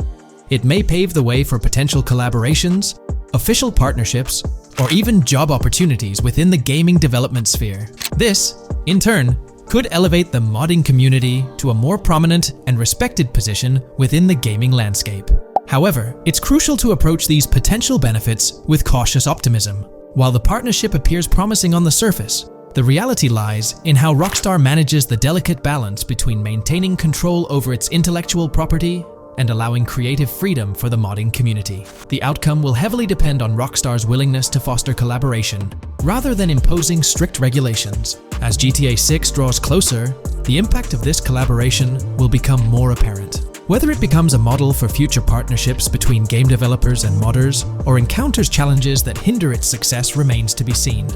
It may pave the way for potential collaborations, official partnerships, or even job opportunities within the gaming development sphere. This, in turn, could elevate the modding community to a more prominent and respected position within the gaming landscape. However, it's crucial to approach these potential benefits with cautious optimism. While the partnership appears promising on the surface, the reality lies in how Rockstar manages the delicate balance between maintaining control over its intellectual property and allowing creative freedom for the modding community. The outcome will heavily depend on Rockstar's willingness to foster collaboration, rather than imposing strict regulations. As GTA 6 draws closer, the impact of this collaboration will become more apparent. Whether it becomes a model for future partnerships between game developers and modders, or encounters challenges that hinder its success remains to be seen.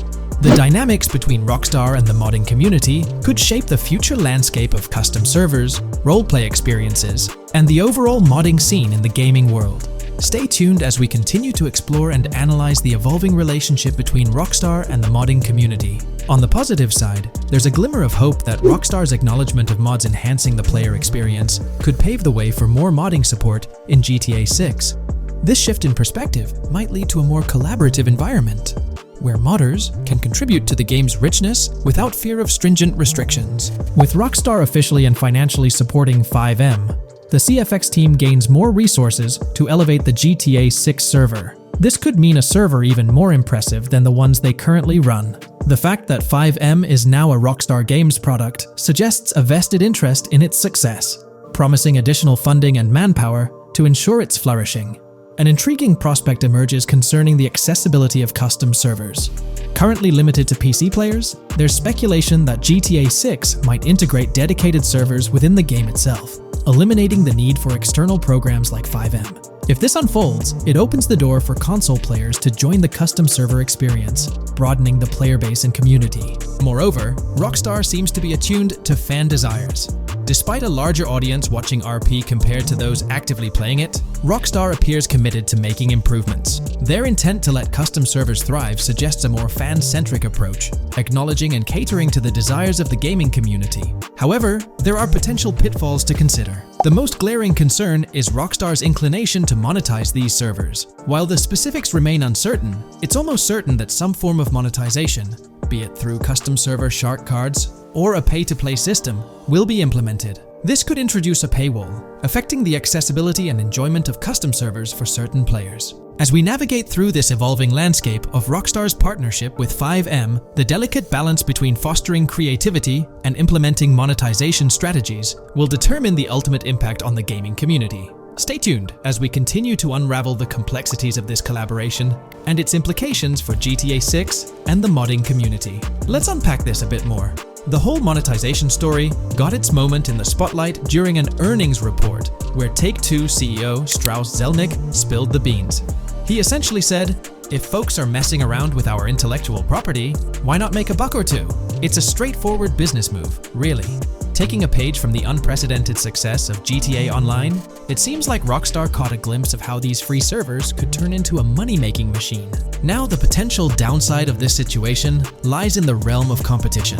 The dynamics between Rockstar and the modding community could shape the future landscape of custom servers, roleplay experiences, and the overall modding scene in the gaming world. Stay tuned as we continue to explore and analyze the evolving relationship between Rockstar and the modding community. On the positive side, there's a glimmer of hope that Rockstar's acknowledgement of mods enhancing the player experience could pave the way for more modding support in GTA 6. This shift in perspective might lead to a more collaborative environment, where modders can contribute to the game's richness without fear of stringent restrictions. With Rockstar officially and financially supporting FiveM, the CFX team gains more resources to elevate the GTA 6 server. This could mean a server even more impressive than the ones they currently run. The fact that FiveM is now a Rockstar Games product suggests a vested interest in its success, promising additional funding and manpower to ensure its flourishing. An intriguing prospect emerges concerning the accessibility of custom servers. Currently limited to PC players, there's speculation that GTA 6 might integrate dedicated servers within the game itself, eliminating the need for external programs like FiveM. If this unfolds, it opens the door for console players to join the custom server experience, broadening the player base and community. Moreover, Rockstar seems to be attuned to fan desires. Despite a larger audience watching RP compared to those actively playing it, Rockstar appears committed to making improvements. Their intent to let custom servers thrive suggests a more fan-centric approach, acknowledging and catering to the desires of the gaming community. However, there are potential pitfalls to consider. The most glaring concern is Rockstar's inclination to monetize these servers. While the specifics remain uncertain, it's almost certain that some form of monetization, be it through custom server shark cards or a pay-to-play system, will be implemented. This could introduce a paywall, affecting the accessibility and enjoyment of custom servers for certain players. As we navigate through this evolving landscape of Rockstar's partnership with FiveM, the delicate balance between fostering creativity and implementing monetization strategies will determine the ultimate impact on the gaming community. Stay tuned as we continue to unravel the complexities of this collaboration and its implications for GTA 6 and the modding community. Let's unpack this a bit more. The whole monetization story got its moment in the spotlight during an earnings report where Take-Two CEO Strauss Zelnick spilled the beans. He essentially said, "If folks are messing around with our intellectual property, why not make a buck or two?" It's a straightforward business move, really. Taking a page from the unprecedented success of GTA Online, it seems like Rockstar caught a glimpse of how these free servers could turn into a money-making machine. Now, the potential downside of this situation lies in the realm of competition.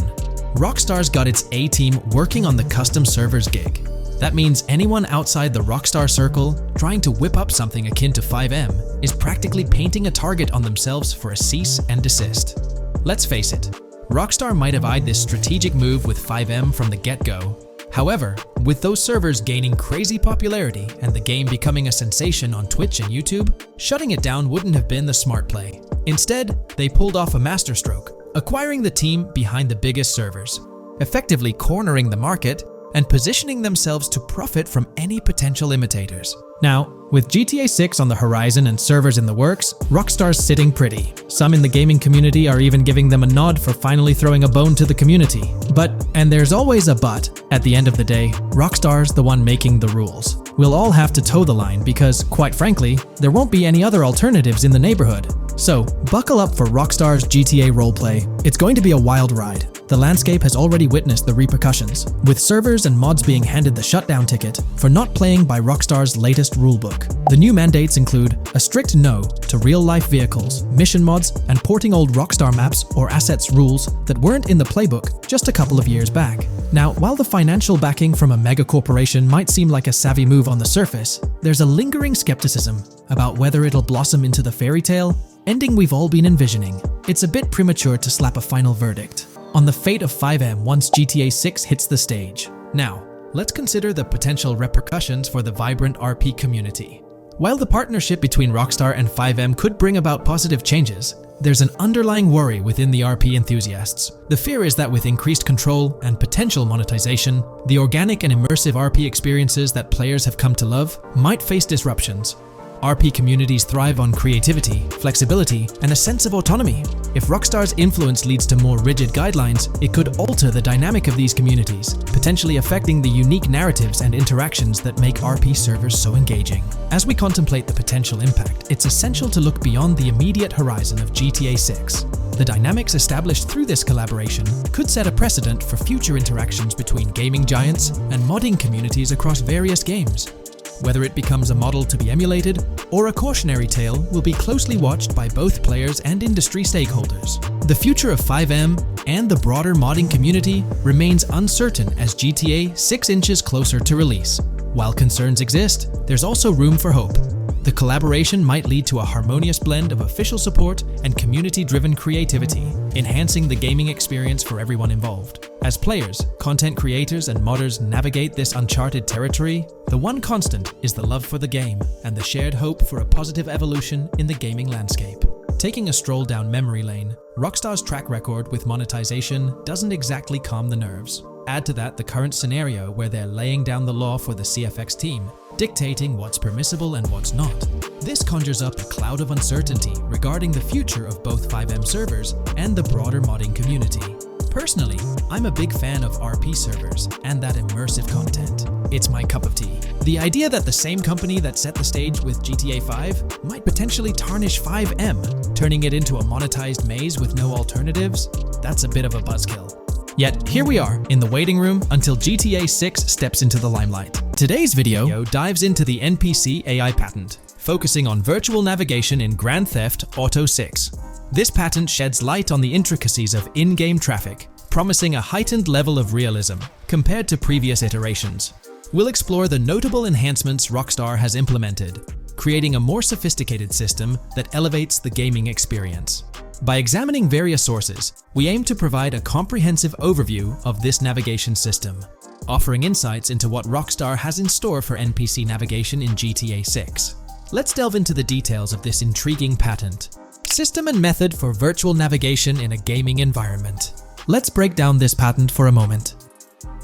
Rockstar's got its A-team working on the custom servers gig. That means anyone outside the Rockstar circle trying to whip up something akin to FiveM is practically painting a target on themselves for a cease and desist. Let's face it, Rockstar might have eyed this strategic move with FiveM from the get-go. However, with those servers gaining crazy popularity and the game becoming a sensation on Twitch and YouTube, shutting it down wouldn't have been the smart play. Instead, they pulled off a masterstroke, acquiring the team behind the biggest servers, effectively cornering the market and positioning themselves to profit from any potential imitators. Now, with GTA 6 on the horizon and servers in the works, Rockstar's sitting pretty. Some in the gaming community are even giving them a nod for finally throwing a bone to the community. But, and there's always a but, at the end of the day, Rockstar's the one making the rules. We'll all have to toe the line because, quite frankly, there won't be any other alternatives in the neighborhood. So, buckle up for Rockstar's GTA roleplay. It's going to be a wild ride. The landscape has already witnessed the repercussions, with servers and mods being handed the shutdown ticket for not playing by Rockstar's latest rulebook. The new mandates include a strict no to real-life vehicles, mission mods, and porting old Rockstar maps or assets rules that weren't in the playbook just a couple of years back. Now, while the financial backing from a mega corporation might seem like a savvy move on the surface, there's a lingering skepticism about whether it'll blossom into the fairy tale ending we've all been envisioning. It's a bit premature to slap a final verdict on the fate of FiveM once GTA 6 hits the stage. Now, let's consider the potential repercussions for the vibrant RP community. While the partnership between Rockstar and FiveM could bring about positive changes, there's an underlying worry within the RP enthusiasts. The fear is that with increased control and potential monetization, the organic and immersive RP experiences that players have come to love might face disruptions. RP communities thrive on creativity, flexibility, and a sense of autonomy. If Rockstar's influence leads to more rigid guidelines, it could alter the dynamic of these communities, potentially affecting the unique narratives and interactions that make RP servers so engaging. As we contemplate the potential impact, it's essential to look beyond the immediate horizon of GTA 6. The dynamics established through this collaboration could set a precedent for future interactions between gaming giants and modding communities across various games. Whether it becomes a model to be emulated or a cautionary tale will be closely watched by both players and industry stakeholders. The future of FiveM and the broader modding community remains uncertain as GTA 6 inches closer to release. While concerns exist, there's also room for hope. The collaboration might lead to a harmonious blend of official support and community-driven creativity, enhancing the gaming experience for everyone involved. As players, content creators, and modders navigate this uncharted territory, the one constant is the love for the game and the shared hope for a positive evolution in the gaming landscape. Taking a stroll down memory lane, Rockstar's track record with monetization doesn't exactly calm the nerves. Add to that the current scenario where they're laying down the law for the CFX team, dictating what's permissible and what's not. This conjures up a cloud of uncertainty regarding the future of both FiveM servers and the broader modding community. Personally, I'm a big fan of RP servers and that immersive content. It's my cup of tea. The idea that the same company that set the stage with GTA 5 might potentially tarnish FiveM, turning it into a monetized maze with no alternatives, that's a bit of a buzzkill. Yet here we are, in the waiting room until GTA 6 steps into the limelight. Today's video dives into the NPC AI patent, focusing on virtual navigation in Grand Theft Auto 6. This patent sheds light on the intricacies of in-game traffic, promising a heightened level of realism compared to previous iterations. We'll explore the notable enhancements Rockstar has implemented, creating a more sophisticated system that elevates the gaming experience. By examining various sources, we aim to provide a comprehensive overview of this navigation system, offering insights into what Rockstar has in store for NPC navigation in GTA 6. Let's delve into the details of this intriguing patent. System and method for virtual navigation in a gaming environment. Let's break down this patent for a moment.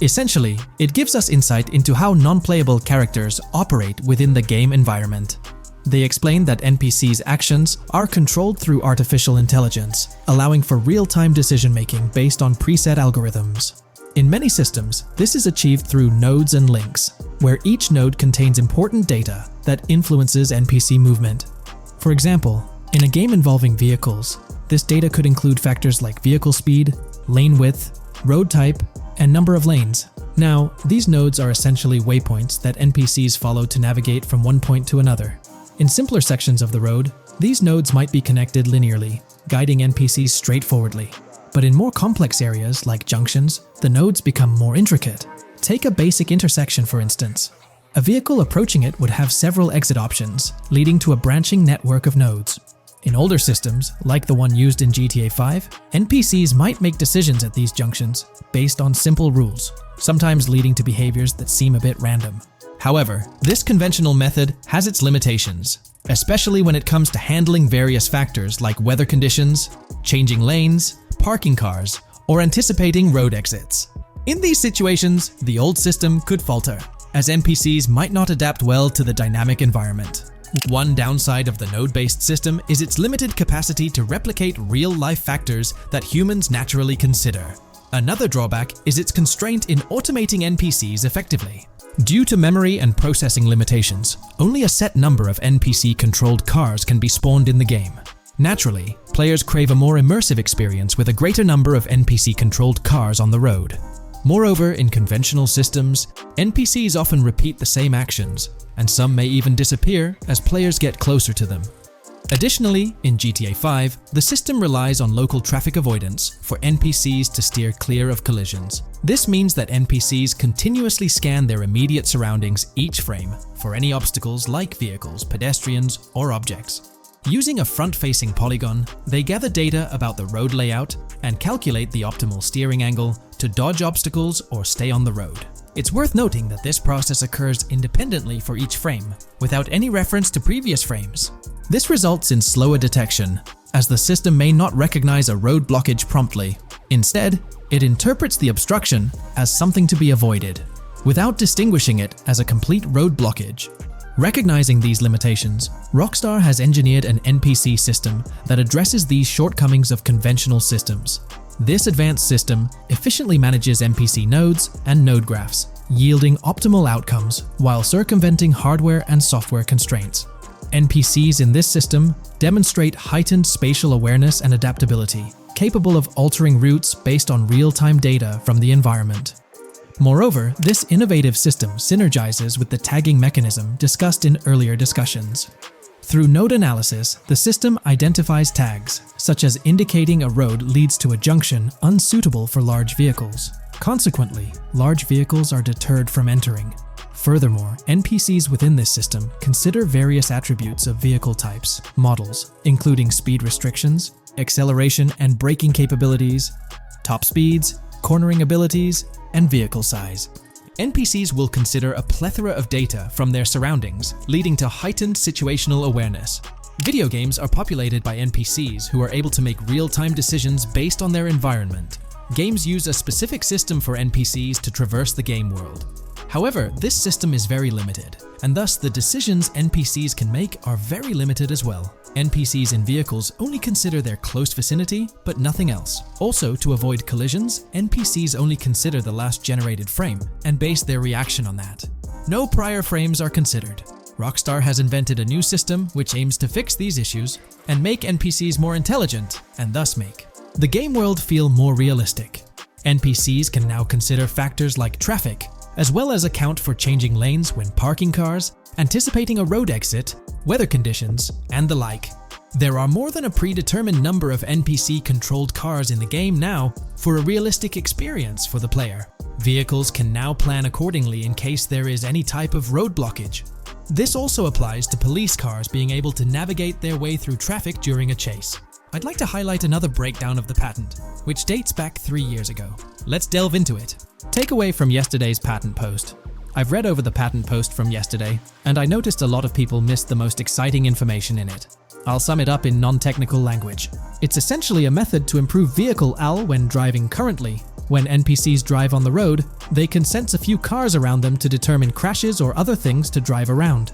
Essentially, it gives us insight into how non-playable characters operate within the game environment. They explain that NPCs' actions are controlled through artificial intelligence, allowing for real-time decision-making based on preset algorithms. In many systems, this is achieved through nodes and links, where each node contains important data that influences NPC movement. For example, in a game involving vehicles, this data could include factors like vehicle speed, lane width, road type, and number of lanes. Now, these nodes are essentially waypoints that NPCs follow to navigate from one point to another. In simpler sections of the road, these nodes might be connected linearly, guiding NPCs straightforwardly. But in more complex areas like junctions, the nodes become more intricate. Take a basic intersection, for instance. A vehicle approaching it would have several exit options, leading to a branching network of nodes. In older systems, like the one used in GTA 5, NPCs might make decisions at these junctions based on simple rules, sometimes leading to behaviors that seem a bit random. However, this conventional method has its limitations, especially when it comes to handling various factors like weather conditions, changing lanes, parking cars, or anticipating road exits. In these situations, the old system could falter, as NPCs might not adapt well to the dynamic environment. One downside of the node-based system is its limited capacity to replicate real-life factors that humans naturally consider. Another drawback is its constraint in automating NPCs effectively. Due to memory and processing limitations, only a set number of NPC-controlled cars can be spawned in the game. Naturally, players crave a more immersive experience with a greater number of NPC-controlled cars on the road. Moreover, in conventional systems, NPCs often repeat the same actions, and some may even disappear as players get closer to them. Additionally, in GTA 5, the system relies on local traffic avoidance for NPCs to steer clear of collisions. This means that NPCs continuously scan their immediate surroundings each frame for any obstacles like vehicles, pedestrians, or objects. Using a front-facing polygon, they gather data about the road layout and calculate the optimal steering angle to dodge obstacles or stay on the road. It's worth noting that this process occurs independently for each frame, without any reference to previous frames. This results in slower detection, as the system may not recognize a road blockage promptly. Instead, it interprets the obstruction as something to be avoided, without distinguishing it as a complete road blockage. Recognizing these limitations, Rockstar has engineered an NPC system that addresses these shortcomings of conventional systems. This advanced system efficiently manages NPC nodes and node graphs, yielding optimal outcomes while circumventing hardware and software constraints. NPCs in this system demonstrate heightened spatial awareness and adaptability, capable of altering routes based on real-time data from the environment. Moreover, this innovative system synergizes with the tagging mechanism discussed in earlier discussions. Through node analysis, the system identifies tags, such as indicating a road leads to a junction unsuitable for large vehicles. Consequently, large vehicles are deterred from entering. Furthermore, NPCs within this system consider various attributes of vehicle types, models, including speed restrictions, acceleration and braking capabilities, top speeds, cornering abilities, and vehicle size. NPCs will consider a plethora of data from their surroundings, leading to heightened situational awareness. Video games are populated by NPCs who are able to make real-time decisions based on their environment. Games use a specific system for NPCs to traverse the game world. However, this system is very limited, and thus the decisions NPCs can make are very limited as well. NPCs in vehicles only consider their close vicinity, but nothing else. Also, to avoid collisions, NPCs only consider the last generated frame and base their reaction on that. No prior frames are considered. Rockstar has invented a new system which aims to fix these issues and make NPCs more intelligent, and thus make the game world feel more realistic. NPCs can now consider factors like traffic, as well as account for changing lanes when parking cars, anticipating a road exit, weather conditions, and the like. There are more than a predetermined number of NPC-controlled cars in the game now for a realistic experience for the player. Vehicles can now plan accordingly in case there is any type of road blockage. This also applies to police cars being able to navigate their way through traffic during a chase. I'd like to highlight another breakdown of the patent, which dates back 3 years ago. Let's delve into it. Takeaway from yesterday's patent post. I've read over the patent post from yesterday, and I noticed a lot of people missed the most exciting information in it. I'll sum it up in non-technical language. It's essentially a method to improve vehicle AL when driving currently. When NPCs drive on the road, they can sense a few cars around them to determine crashes or other things to drive around.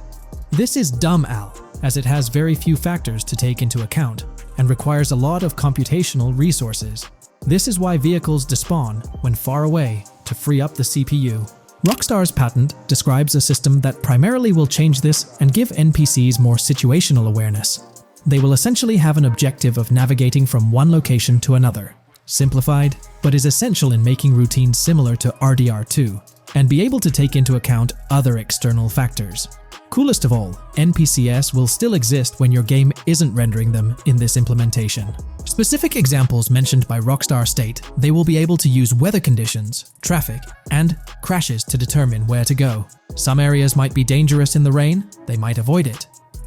This is dumb AL, as it has very few factors to take into account and requires a lot of computational resources. This is why vehicles despawn when far away to free up the CPU. Rockstar's patent describes a system that primarily will change this and give NPCs more situational awareness. They will essentially have an objective of navigating from one location to another. Simplified, but is essential in making routines similar to RDR2, and be able to take into account other external factors. Coolest of all, NPCs will still exist when your game isn't rendering them in this implementation. Specific examples mentioned by Rockstar state they will be able to use weather conditions, traffic, and crashes to determine where to go. Some areas might be dangerous in the rain, they might avoid it.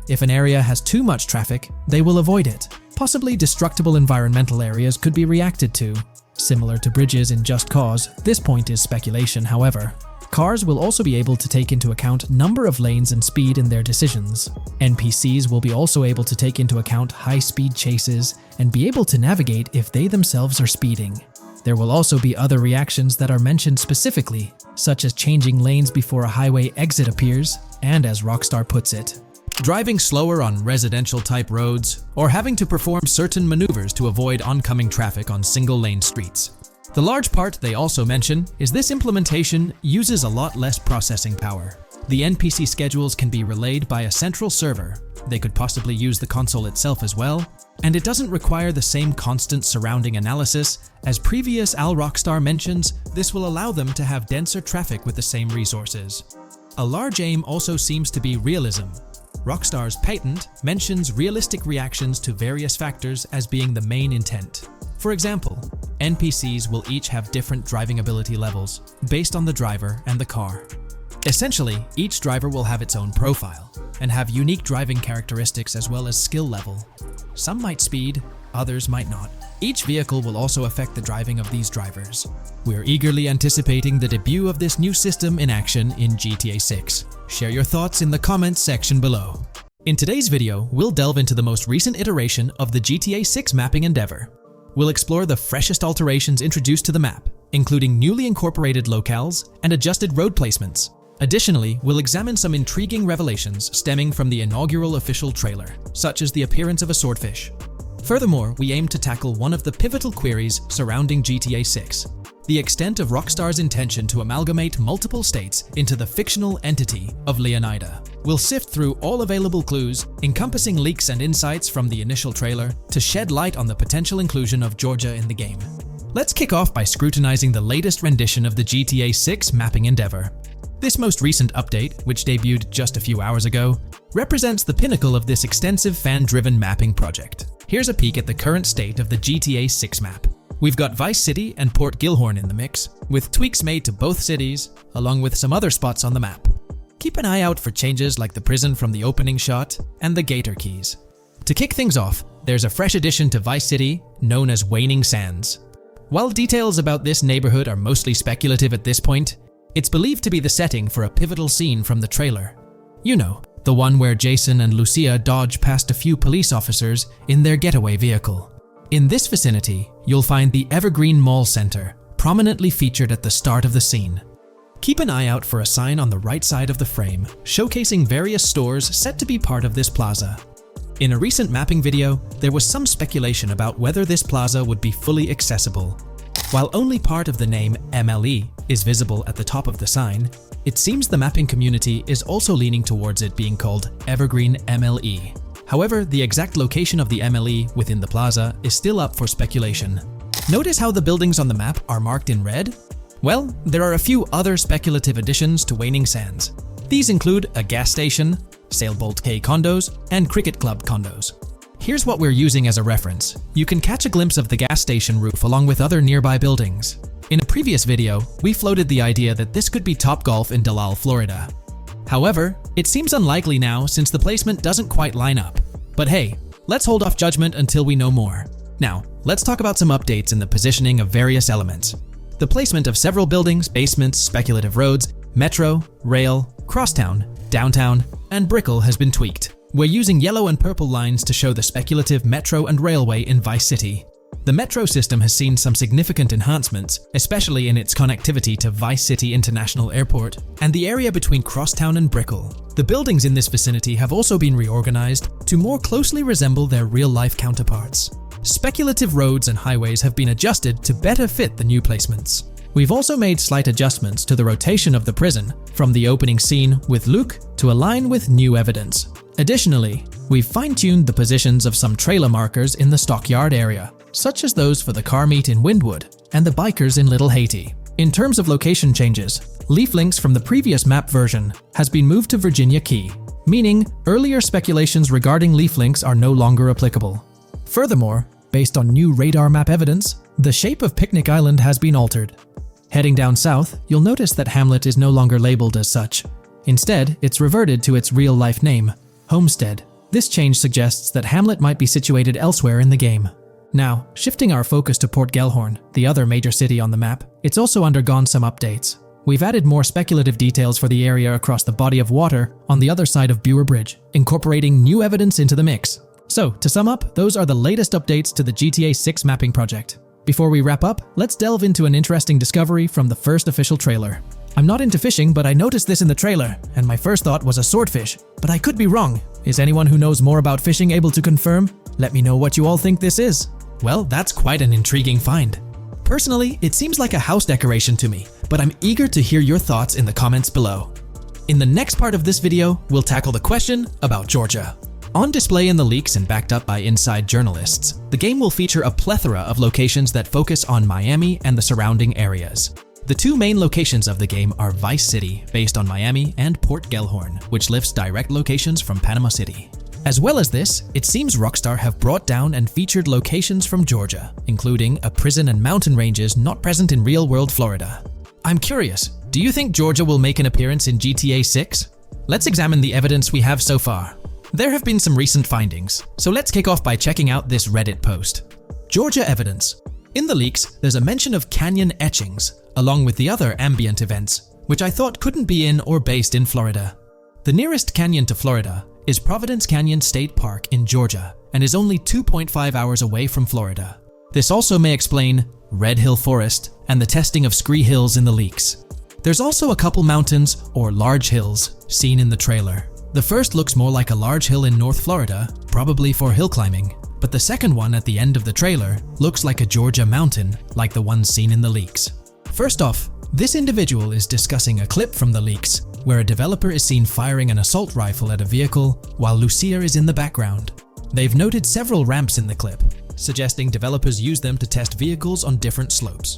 If an area has too much traffic, they will avoid it. Possibly destructible environmental areas could be reacted to. Similar to bridges in Just Cause, this point is speculation, however. Cars will also be able to take into account number of lanes and speed in their decisions. NPCs will be also able to take into account high-speed chases and be able to navigate if they themselves are speeding. There will also be other reactions that are mentioned specifically, such as changing lanes before a highway exit appears, and as Rockstar puts it, driving slower on residential-type roads, or having to perform certain maneuvers to avoid oncoming traffic on single-lane streets. The large part they also mention is this implementation uses a lot less processing power. The NPC schedules can be relayed by a central server. They could possibly use the console itself as well, and it doesn't require the same constant surrounding analysis. As previous Rockstar mentions, this will allow them to have denser traffic with the same resources. A large aim also seems to be realism. Rockstar's patent mentions realistic reactions to various factors as being the main intent. For example, NPCs will each have different driving ability levels based on the driver and the car. Essentially, each driver will have its own profile and have unique driving characteristics as well as skill level. Some might speed, others might not. Each vehicle will also affect the driving of these drivers. We're eagerly anticipating the debut of this new system in action in GTA 6. Share your thoughts in the comments section below. In today's video, we'll delve into the most recent iteration of the GTA 6 mapping endeavor. We'll explore the freshest alterations introduced to the map, including newly incorporated locales and adjusted road placements. Additionally, we'll examine some intriguing revelations stemming from the inaugural official trailer, such as the appearance of a swordfish. Furthermore, we aim to tackle one of the pivotal queries surrounding GTA 6, the extent of Rockstar's intention to amalgamate multiple states into the fictional entity of Leonida. We'll sift through all available clues, encompassing leaks and insights from the initial trailer, to shed light on the potential inclusion of Georgia in the game. Let's kick off by scrutinizing the latest rendition of the GTA 6 mapping endeavor. This most recent update, which debuted just a few hours ago, represents the pinnacle of this extensive fan-driven mapping project. Here's a peek at the current state of the GTA 6 map. We've got Vice City and Port Gilhorn in the mix, with tweaks made to both cities, along with some other spots on the map. Keep an eye out for changes like the prison from the opening shot and the Gator Keys. To kick things off, there's a fresh addition to Vice City, known as Waning Sands. While details about this neighborhood are mostly speculative at this point, it's believed to be the setting for a pivotal scene from the trailer. You know, the one where Jason and Lucia dodge past a few police officers in their getaway vehicle. In this vicinity, you'll find the Evergreen Mall Center, prominently featured at the start of the scene. Keep an eye out for a sign on the right side of the frame, showcasing various stores set to be part of this plaza. In a recent mapping video, there was some speculation about whether this plaza would be fully accessible. While only part of the name MLE is visible at the top of the sign, it seems the mapping community is also leaning towards it being called Evergreen MLE. However, the exact location of the MLE within the plaza is still up for speculation. Notice how the buildings on the map are marked in red? Well, there are a few other speculative additions to Waning Sands. These include a gas station, Sailbolt K condos, and Cricket Club condos. Here's what we're using as a reference. You can catch a glimpse of the gas station roof along with other nearby buildings. In a previous video, we floated the idea that this could be Topgolf in Dalal, Florida. However, it seems unlikely now since the placement doesn't quite line up. But hey, let's hold off judgment until we know more. Now, let's talk about some updates in the positioning of various elements. The placement of several buildings, basements, speculative roads, metro, rail, crosstown, downtown, and Brickell has been tweaked. We're using yellow and purple lines to show the speculative metro and railway in Vice City. The metro system has seen some significant enhancements, especially in its connectivity to Vice City International Airport and the area between Crosstown and Brickell. The buildings in this vicinity have also been reorganized to more closely resemble their real-life counterparts. Speculative roads and highways have been adjusted to better fit the new placements. We've also made slight adjustments to the rotation of the prison from the opening scene with Luke to align with new evidence. Additionally, we've fine-tuned the positions of some trailer markers in the stockyard area, such as those for the car meet in Windwood and the bikers in Little Haiti. In terms of location changes, leaf links from the previous map version has been moved to Virginia Key, meaning earlier speculations regarding leaf links are no longer applicable. Furthermore, based on new radar map evidence, the shape of Picnic Island has been altered. Heading down south, you'll notice that Hamlet is no longer labeled as such. Instead, it's reverted to its real-life name, Homestead. This change suggests that Hamlet might be situated elsewhere in the game. Now, shifting our focus to Port Gellhorn, the other major city on the map, it's also undergone some updates. We've added more speculative details for the area across the body of water on the other side of Buer Bridge, incorporating new evidence into the mix. So, to sum up, those are the latest updates to the GTA 6 mapping project. Before we wrap up, let's delve into an interesting discovery from the first official trailer. I'm not into fishing, but I noticed this in the trailer, and my first thought was a swordfish, but I could be wrong. Is anyone who knows more about fishing able to confirm? Let me know what you all think this is. Well, that's quite an intriguing find. Personally, it seems like a house decoration to me, but I'm eager to hear your thoughts in the comments below. In the next part of this video, we'll tackle the question about Georgia. On display in the leaks and backed up by inside journalists, the game will feature a plethora of locations that focus on Miami and the surrounding areas. The two main locations of the game are Vice City, based on Miami, and Port Gellhorn, which lifts direct locations from Panama City. As well as this, it seems Rockstar have brought down and featured locations from Georgia, including a prison and mountain ranges not present in real-world Florida. I'm curious, do you think Georgia will make an appearance in GTA 6? Let's examine the evidence we have so far. There have been some recent findings, so let's kick off by checking out this Reddit post. Georgia evidence. In the leaks, there's a mention of canyon etchings, along with the other ambient events, which I thought couldn't be in or based in Florida. The nearest canyon to Florida is Providence Canyon State Park in Georgia and is only 2.5 hours away from Florida. This also may explain Red Hill Forest and the testing of Scree Hills in the leaks. There's also a couple mountains or large hills seen in the trailer. The first looks more like a large hill in North Florida, probably for hill climbing, but the second one at the end of the trailer looks like a Georgia mountain, like the one seen in the leaks. First off, this individual is discussing a clip from the leaks, where a developer is seen firing an assault rifle at a vehicle while Lucia is in the background. They've noted several ramps in the clip, suggesting developers use them to test vehicles on different slopes.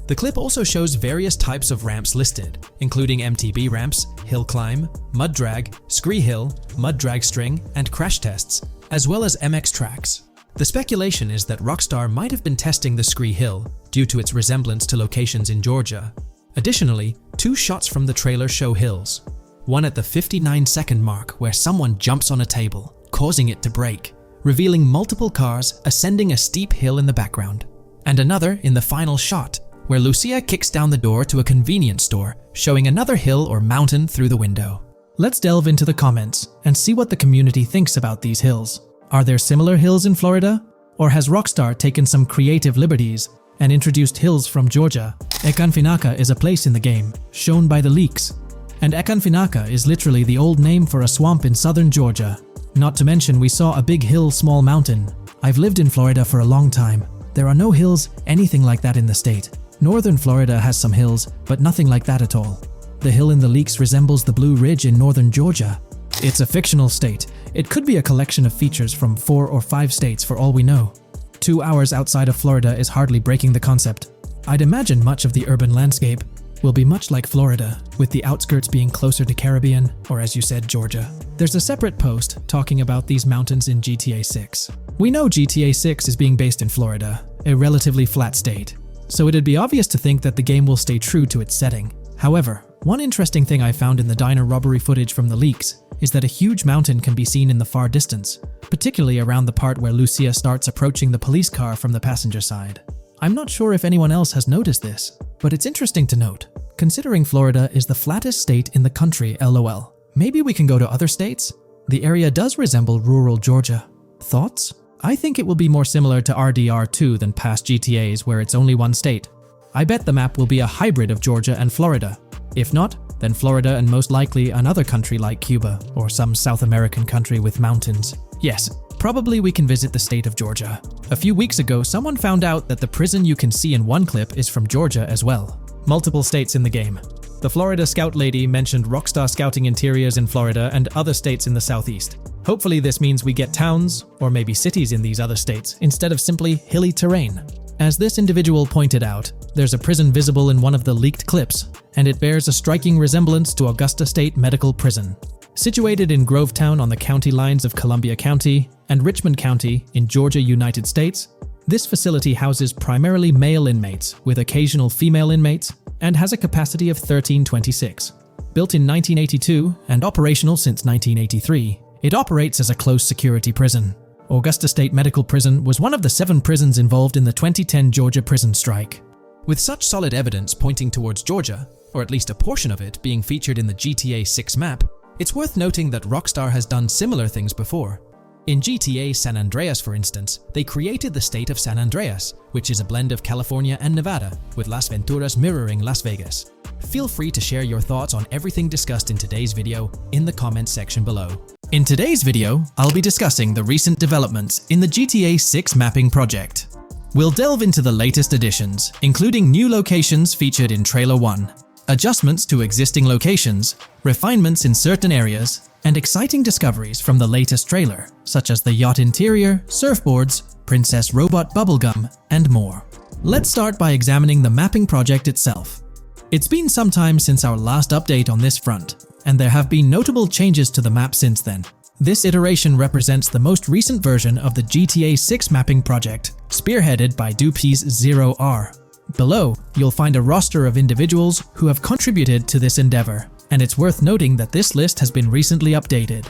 The clip also shows various types of ramps listed, including MTB ramps, hill climb, mud drag, Scree Hill, mud drag string, and crash tests, as well as MX tracks. The speculation is that Rockstar might have been testing the Scree Hill due to its resemblance to locations in Georgia. Additionally, two shots from the trailer show hills. One at the 59-second mark where someone jumps on a table, causing it to break, revealing multiple cars ascending a steep hill in the background. And another in the final shot, where Lucia kicks down the door to a convenience store, showing another hill or mountain through the window. Let's delve into the comments and see what the community thinks about these hills. Are there similar hills in Florida? Or has Rockstar taken some creative liberties and introduced hills from Georgia? Ekanfinaka is a place in the game, shown by the leaks. And Ekanfinaka is literally the old name for a swamp in southern Georgia. Not to mention we saw a big hill, small mountain. I've lived in Florida for a long time. There are no hills, anything like that in the state. Northern Florida has some hills, but nothing like that at all. The hill in the leaks resembles the Blue Ridge in northern Georgia. It's a fictional state. It could be a collection of features from 4 or 5 states for all we know. 2 hours outside of Florida is hardly breaking the concept. I'd imagine much of the urban landscape will be much like Florida, with the outskirts being closer to Caribbean, or as you said, Georgia. There's a separate post talking about these mountains in GTA 6. We know GTA 6 is being based in Florida, a relatively flat state, so it'd be obvious to think that the game will stay true to its setting. However, one interesting thing I found in the diner robbery footage from the leaks is that a huge mountain can be seen in the far distance, particularly around the part where Lucia starts approaching the police car from the passenger side. I'm not sure if anyone else has noticed this, but it's interesting to note, considering Florida is the flattest state in the country, LOL. Maybe we can go to other states? The area does resemble rural Georgia. Thoughts? I think it will be more similar to RDR2 than past GTAs where it's only one state. I bet the map will be a hybrid of Georgia and Florida. If not, then Florida and most likely another country like Cuba or some South American country with mountains. Yes, probably we can visit the state of Georgia. A few weeks ago, someone found out that the prison you can see in one clip is from Georgia as well. Multiple states in the game. The Florida Scout lady mentioned Rockstar Scouting interiors in Florida and other states in the southeast. Hopefully this means we get towns, or maybe cities in these other states, instead of simply hilly terrain. As this individual pointed out, there's a prison visible in one of the leaked clips, and it bears a striking resemblance to Augusta State Medical Prison. Situated in Grovetown on the county lines of Columbia County and Richmond County in Georgia, United States, this facility houses primarily male inmates with occasional female inmates and has a capacity of 1326. Built in 1982 and operational since 1983, it operates as a close security prison. Augusta State Medical Prison was one of the 7 prisons involved in the 2010 Georgia prison strike. With such solid evidence pointing towards Georgia, or at least a portion of it being featured in the GTA 6 map, it's worth noting that Rockstar has done similar things before. In GTA San Andreas, for instance, they created the state of San Andreas, which is a blend of California and Nevada, with Las Venturas mirroring Las Vegas. Feel free to share your thoughts on everything discussed in today's video in the comments section below. In today's video, I'll be discussing the recent developments in the GTA 6 mapping project. We'll delve into the latest additions, including new locations featured in Trailer 1, adjustments to existing locations, refinements in certain areas, and exciting discoveries from the latest trailer, such as the yacht interior, surfboards, Princess Robot bubblegum, and more. Let's start by examining the mapping project itself. It's been some time since our last update on this front, and there have been notable changes to the map since then. This iteration represents the most recent version of the GTA 6 mapping project, spearheaded by Dupee's 0R. Below, you'll find a roster of individuals who have contributed to this endeavor, and it's worth noting that this list has been recently updated.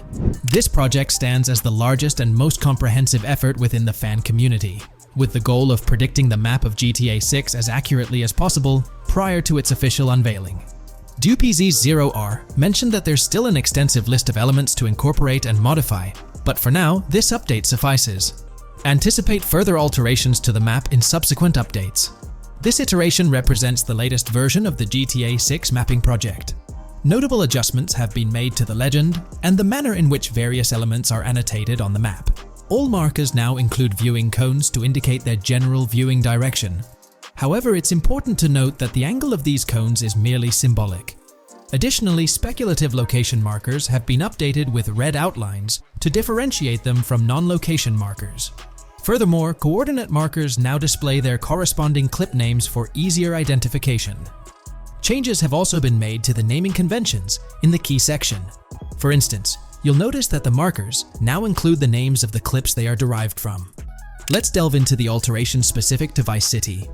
This project stands as the largest and most comprehensive effort within the fan community, with the goal of predicting the map of GTA 6 as accurately as possible prior to its official unveiling. Dupee's 0R mentioned that there's still an extensive list of elements to incorporate and modify, but for now, this update suffices. Anticipate further alterations to the map in subsequent updates. This iteration represents the latest version of the GTA 6 mapping project. Notable adjustments have been made to the legend and the manner in which various elements are annotated on the map. All markers now include viewing cones to indicate their general viewing direction. However, it's important to note that the angle of these cones is merely symbolic. Additionally, speculative location markers have been updated with red outlines to differentiate them from non-location markers. Furthermore, coordinate markers now display their corresponding clip names for easier identification. Changes have also been made to the naming conventions in the key section. For instance, you'll notice that the markers now include the names of the clips they are derived from. Let's delve into the alterations specific to Vice City.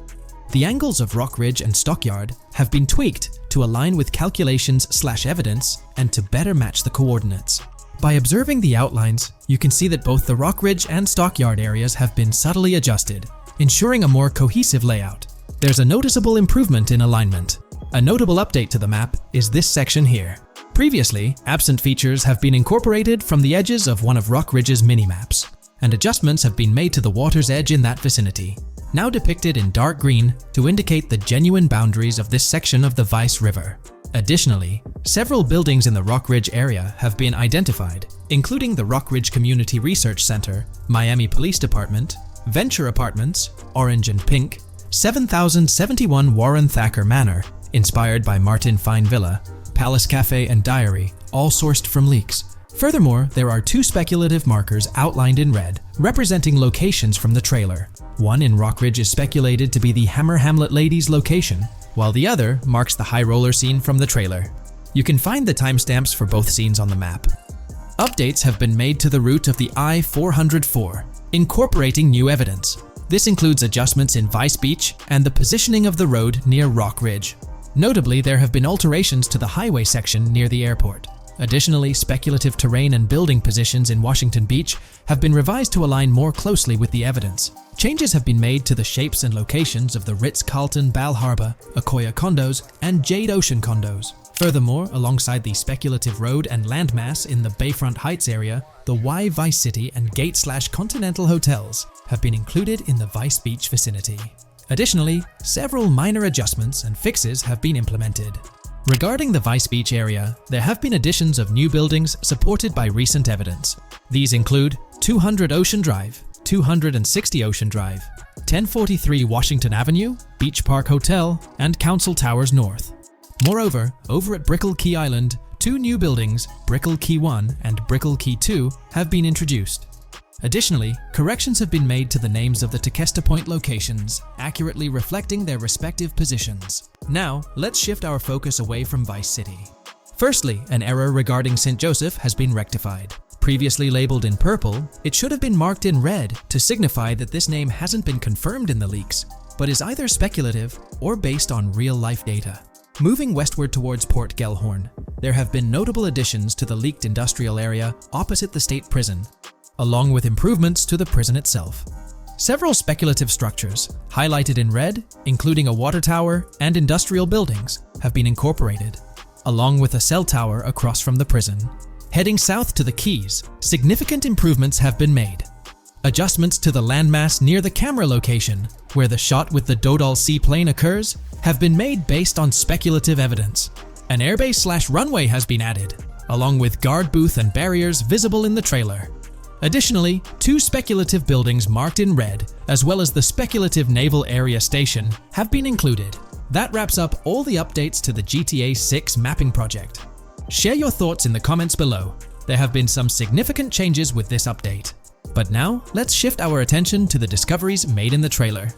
The angles of Rock Ridge and Stockyard have been tweaked to align with calculations/evidence and to better match the coordinates. By observing the outlines, you can see that both the Rock Ridge and Stockyard areas have been subtly adjusted, ensuring a more cohesive layout. There's a noticeable improvement in alignment. A notable update to the map is this section here. Previously, absent features have been incorporated from the edges of one of Rock Ridge's mini-maps, and adjustments have been made to the water's edge in that vicinity, now depicted in dark green to indicate the genuine boundaries of this section of the Vice River. Additionally, several buildings in the Rock Ridge area have been identified, including the Rock Ridge Community Research Center, Miami Police Department, Venture Apartments, Orange and Pink, 7071 Warren Thacker Manor, inspired by Martin Fine Villa, Palace Cafe and Diary, all sourced from leaks, Furthermore, there are two speculative markers outlined in red, representing locations from the trailer. One in Rockridge is speculated to be the Hammer Hamlet Ladies location, while the other marks the high roller scene from the trailer. You can find the timestamps for both scenes on the map. Updates have been made to the route of the I-404, incorporating new evidence. This includes adjustments in Vice Beach and the positioning of the road near Rockridge. Notably, there have been alterations to the highway section near the airport. Additionally, speculative terrain and building positions in Washington Beach have been revised to align more closely with the evidence. Changes have been made to the shapes and locations of the Ritz-Carlton Bal Harbour, Akoya condos, and Jade Ocean condos. Furthermore, alongside the speculative road and landmass in the Bayfront Heights area, the Y Vice City and Gate/Continental hotels have been included in the Vice Beach vicinity. Additionally, several minor adjustments and fixes have been implemented. Regarding the Vice Beach area, there have been additions of new buildings supported by recent evidence. These include 200 Ocean Drive, 260 Ocean Drive, 1043 Washington Avenue, Beach Park Hotel, and Council Towers North. Moreover, over at Brickell Key Island, two new buildings, Brickell Key 1 and Brickell Key 2, have been introduced. Additionally, corrections have been made to the names of the Tequesta Point locations, accurately reflecting their respective positions. Now, let's shift our focus away from Vice City. Firstly, an error regarding St. Joseph has been rectified. Previously labeled in purple, it should have been marked in red to signify that this name hasn't been confirmed in the leaks, but is either speculative or based on real-life data. Moving westward towards Port Gellhorn, there have been notable additions to the leaked industrial area opposite the state prison, along with improvements to the prison itself. Several speculative structures, highlighted in red, including a water tower and industrial buildings, have been incorporated, along with a cell tower across from the prison. Heading south to the Keys, significant improvements have been made. Adjustments to the landmass near the camera location, where the shot with the Dodal seaplane occurs, have been made based on speculative evidence. An airbase/runway has been added, along with guard booth and barriers visible in the trailer. Additionally, two speculative buildings marked in red, as well as the speculative Naval Area Station, have been included. That wraps up all the updates to the GTA 6 mapping project. Share your thoughts in the comments below. There have been some significant changes with this update. But now, let's shift our attention to the discoveries made in the trailer.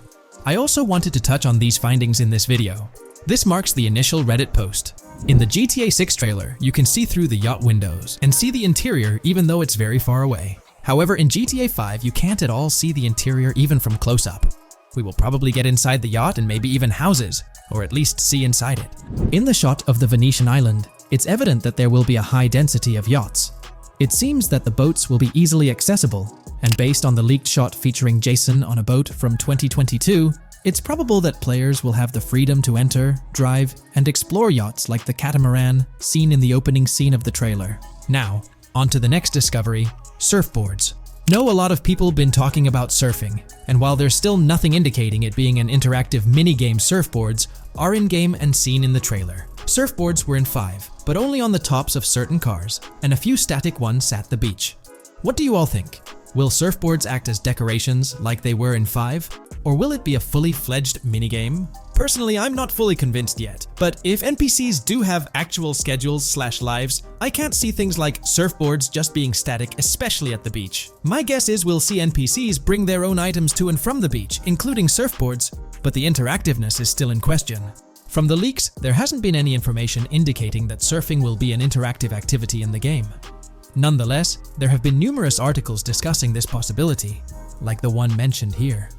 I also wanted to touch on these findings in this video. This marks the initial Reddit post. In the GTA 6 trailer, you can see through the yacht windows and see the interior even though it's very far away. However, in GTA 5, you can't at all see the interior even from close up. We will probably get inside the yacht and maybe even houses, or at least see inside it. In the shot of the Venetian island, it's evident that there will be a high density of yachts. It seems that the boats will be easily accessible, and based on the leaked shot featuring Jason on a boat from 2022, it's probable that players will have the freedom to enter, drive, and explore yachts like the catamaran seen in the opening scene of the trailer. Now, on to the next discovery, surfboards. Know a lot of people been talking about surfing, and while there's still nothing indicating it being an interactive minigame, surfboards are in-game and seen in the trailer. Surfboards were in 5, but only on the tops of certain cars, and a few static ones at the beach. What do you all think? Will surfboards act as decorations like they were in 5? Or will it be a fully fledged minigame? Personally, I'm not fully convinced yet, but if NPCs do have actual schedules/lives, I can't see things like surfboards just being static, especially at the beach. My guess is we'll see NPCs bring their own items to and from the beach, including surfboards, but the interactiveness is still in question. From the leaks, there hasn't been any information indicating that surfing will be an interactive activity in the game. Nonetheless, there have been numerous articles discussing this possibility, like the one mentioned here.